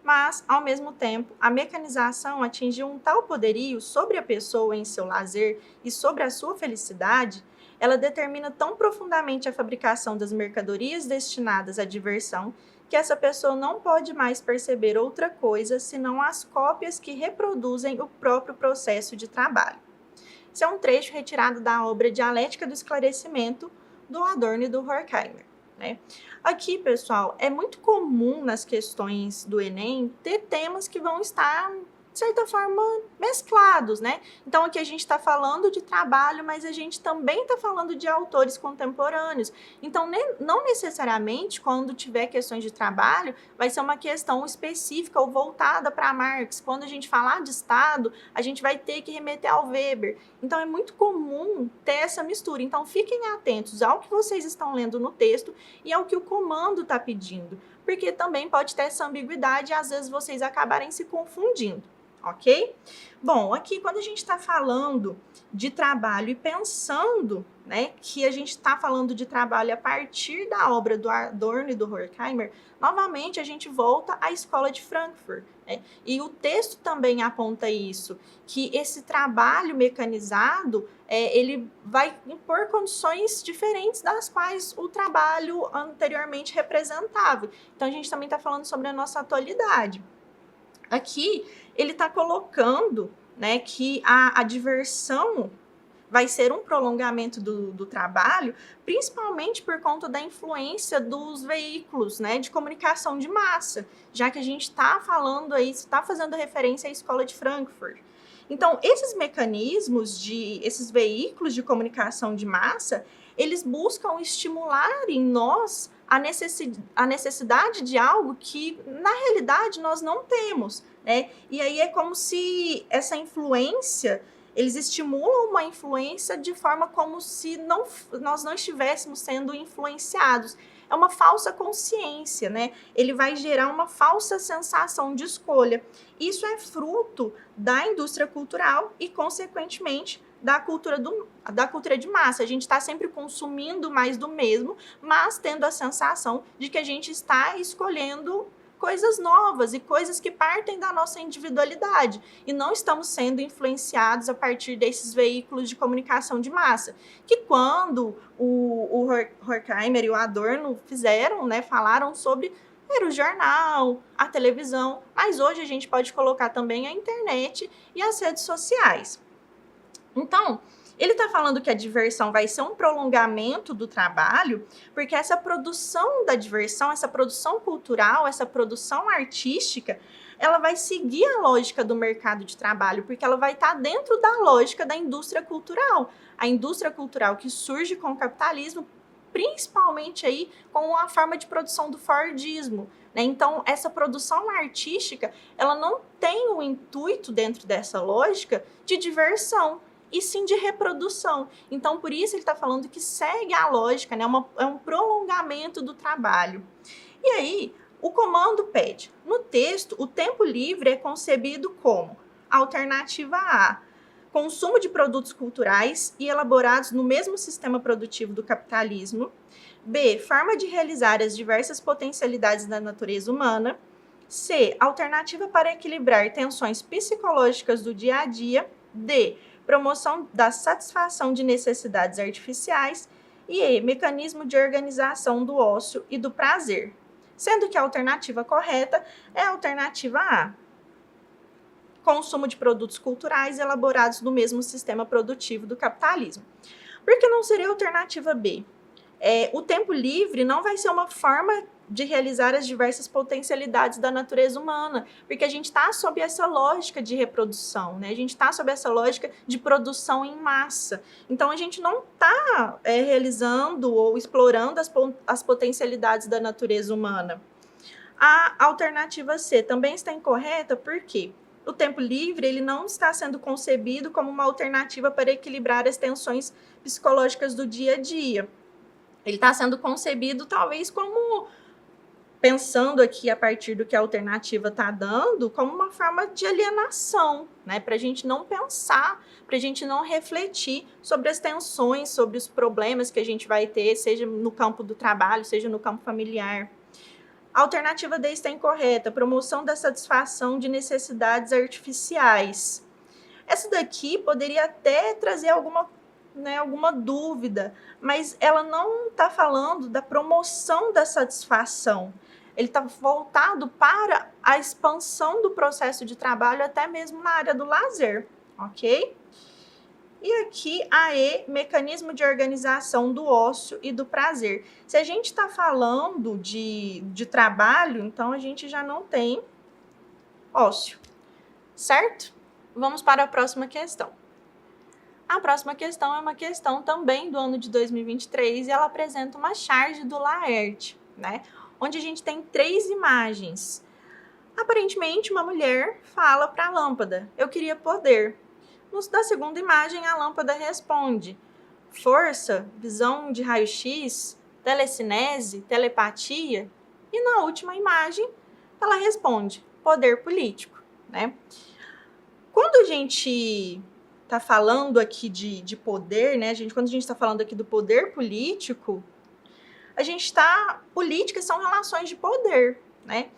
Mas, ao mesmo tempo, a mecanização atingiu um tal poderio sobre a pessoa em seu lazer e sobre a sua felicidade, ela determina tão profundamente a fabricação das mercadorias destinadas à diversão, que essa pessoa não pode mais perceber outra coisa senão as cópias que reproduzem o próprio processo de trabalho. Esse é um trecho retirado da obra Dialética do Esclarecimento, do Adorno e do Horkheimer, né? Aqui, pessoal, é muito comum nas questões do Enem ter temas que vão estar, de certa forma, mesclados, né? Então, aqui a gente está falando de trabalho, mas a gente também está falando de autores contemporâneos. Então, não necessariamente, quando tiver questões de trabalho, vai ser uma questão específica ou voltada para Marx. Quando a gente falar de Estado, a gente vai ter que remeter ao Weber. Então, é muito comum ter essa mistura. Então, fiquem atentos ao que vocês estão lendo no texto e ao que o comando está pedindo, porque também pode ter essa ambiguidade e, às vezes, vocês acabarem se confundindo. Ok? Bom, aqui quando a gente está falando de trabalho e pensando, né, que a gente está falando de trabalho a partir da obra do Adorno e do Horkheimer, novamente a gente volta à escola de Frankfurt, né? E o texto também aponta isso, que esse trabalho mecanizado, ele vai impor condições diferentes das quais o trabalho anteriormente representava. Então a gente também está falando sobre a nossa atualidade. Aqui ele está colocando, né, que a diversão vai ser um prolongamento do trabalho, principalmente por conta da influência dos veículos, né, de comunicação de massa, já que a gente está falando aí, está fazendo referência à escola de Frankfurt. Então, esses mecanismos, esses veículos de comunicação de massa, eles buscam estimular em nós a necessidade de algo que, na realidade, nós não temos, né? E aí é como se essa influência, eles estimulam uma influência de forma como se nós não estivéssemos sendo influenciados. É uma falsa consciência, né? Ele vai gerar uma falsa sensação de escolha. Isso é fruto da indústria cultural e, consequentemente, da cultura de massa. A gente está sempre consumindo mais do mesmo, mas tendo a sensação de que a gente está escolhendo coisas novas e coisas que partem da nossa individualidade e não estamos sendo influenciados a partir desses veículos de comunicação de massa, que quando o Horkheimer e o Adorno fizeram, né, falaram sobre era o jornal, a televisão, mas hoje a gente pode colocar também a internet e as redes sociais. Então, Ele está falando que a diversão vai ser um prolongamento do trabalho, porque essa produção da diversão, essa produção cultural, essa produção artística, ela vai seguir a lógica do mercado de trabalho, porque ela vai estar dentro da lógica da indústria cultural. A indústria cultural que surge com o capitalismo, principalmente aí com a forma de produção do Fordismo, né? Então, essa produção artística, ela não tem o intuito dentro dessa lógica de diversão, e sim de reprodução. Então, por isso ele está falando que segue a lógica, né? É um prolongamento do trabalho. E aí, o comando pede. No texto, o tempo livre é concebido como alternativa A, consumo de produtos culturais e elaborados no mesmo sistema produtivo do capitalismo. B, forma de realizar as diversas potencialidades da natureza humana. C, alternativa para equilibrar tensões psicológicas do dia a dia. D, promoção da satisfação de necessidades artificiais. E E, mecanismo de organização do ócio e do prazer. Sendo que a alternativa correta é a alternativa A, consumo de produtos culturais elaborados no mesmo sistema produtivo do capitalismo. Por que não seria a alternativa B? O tempo livre não vai ser uma forma de realizar as diversas potencialidades da natureza humana, porque a gente está sob essa lógica de reprodução, né? A gente está sob essa lógica de produção em massa. Então, a gente não está realizando ou explorando as potencialidades da natureza humana. A alternativa C também está incorreta, porque o tempo livre ele não está sendo concebido como uma alternativa para equilibrar as tensões psicológicas do dia a dia. Ele está sendo concebido, talvez, como, pensando aqui a partir do que a alternativa está dando, como uma forma de alienação, né? Para a gente não pensar, para a gente não refletir sobre as tensões, sobre os problemas que a gente vai ter, seja no campo do trabalho, seja no campo familiar. A alternativa D está incorreta, promoção da satisfação de necessidades artificiais. Essa daqui poderia até trazer alguma dúvida, mas ela não está falando da promoção da satisfação. Ele está voltado para a expansão do processo de trabalho, até mesmo na área do lazer, ok? E aqui a E, mecanismo de organização do ócio e do prazer. Se a gente está falando de trabalho, então a gente já não tem ócio, certo? Vamos para a próxima questão. A próxima questão é uma questão também do ano de 2023 e ela apresenta uma charge do Laerte, né? Onde a gente tem 3 imagens. Aparentemente, uma mulher fala para a lâmpada, eu queria poder. Na segunda imagem, a lâmpada responde, força, visão de raio-x, telecinese, telepatia. E na última imagem, ela responde, poder político, né? Quando a gente está falando aqui de poder, né? Quando a gente está falando aqui do poder político, políticas são relações de poder, né?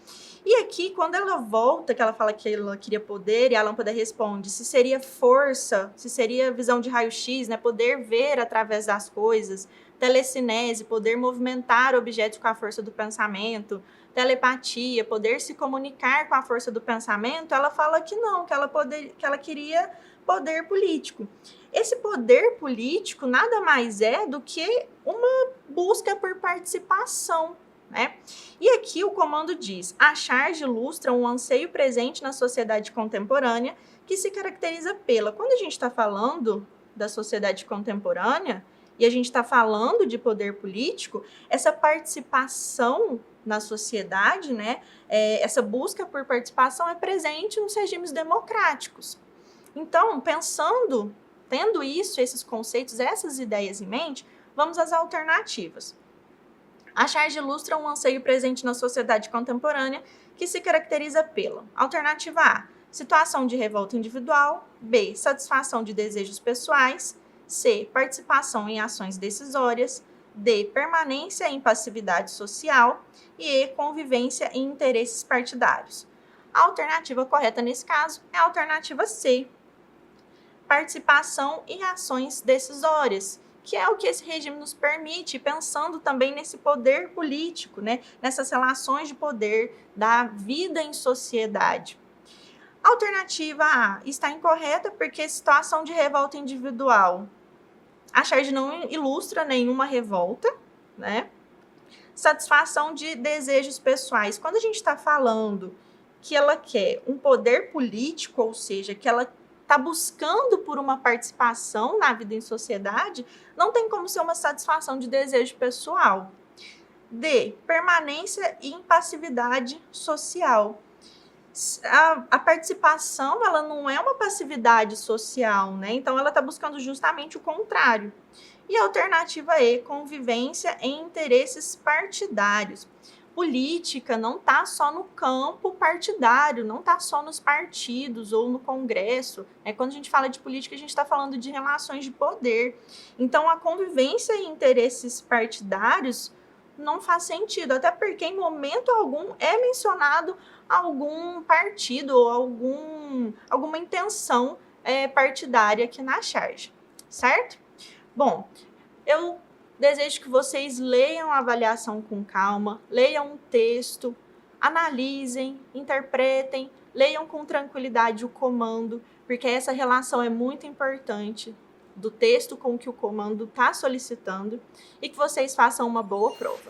E aqui, quando ela volta, que ela fala que ela queria poder, e a lâmpada responde se seria força, se seria visão de raio-x, né? Poder ver através das coisas, telecinese, poder movimentar objetos com a força do pensamento, telepatia, poder se comunicar com a força do pensamento, ela fala que não, que ela queria poder político. Esse poder político nada mais é do que uma busca por participação, né? E aqui o comando diz, a charge ilustra um anseio presente na sociedade contemporânea que se caracteriza pela... Quando a gente está falando da sociedade contemporânea e a gente está falando de poder político, essa participação na sociedade, né? Essa busca por participação é presente nos regimes democráticos. Então, tendo esses conceitos, essas ideias em mente, vamos às alternativas. A charge ilustra um anseio presente na sociedade contemporânea que se caracteriza pela alternativa A, situação de revolta individual, B, satisfação de desejos pessoais, C, participação em ações decisórias, D, permanência em passividade social e E, convivência em interesses partidários. A alternativa correta nesse caso é a alternativa C, participação em ações decisórias, que é o que esse regime nos permite, pensando também nesse poder político, né? Nessas relações de poder da vida em sociedade. A alternativa A está incorreta porque situação de revolta individual A charge não ilustra nenhuma revolta, né? Satisfação de desejos pessoais. Quando a gente está falando que ela quer um poder político, ou seja, que ela está buscando por uma participação na vida em sociedade, não tem como ser uma satisfação de desejo pessoal. D, permanência e impassividade social. A participação, ela não é uma passividade social, né? Então, ela está buscando justamente o contrário. E a alternativa E, convivência em interesses partidários. Política não está só no campo partidário, não está só nos partidos ou no Congresso. Quando a gente fala de política, a gente está falando de relações de poder. Então, a convivência em interesses partidários não faz sentido, até porque em momento algum é mencionado algum partido ou alguma intenção partidária aqui na charge, certo? Bom, eu desejo que vocês leiam a avaliação com calma, leiam o texto, analisem, interpretem, leiam com tranquilidade o comando, porque essa relação é muito importante do texto com que o comando está solicitando, e que vocês façam uma boa prova.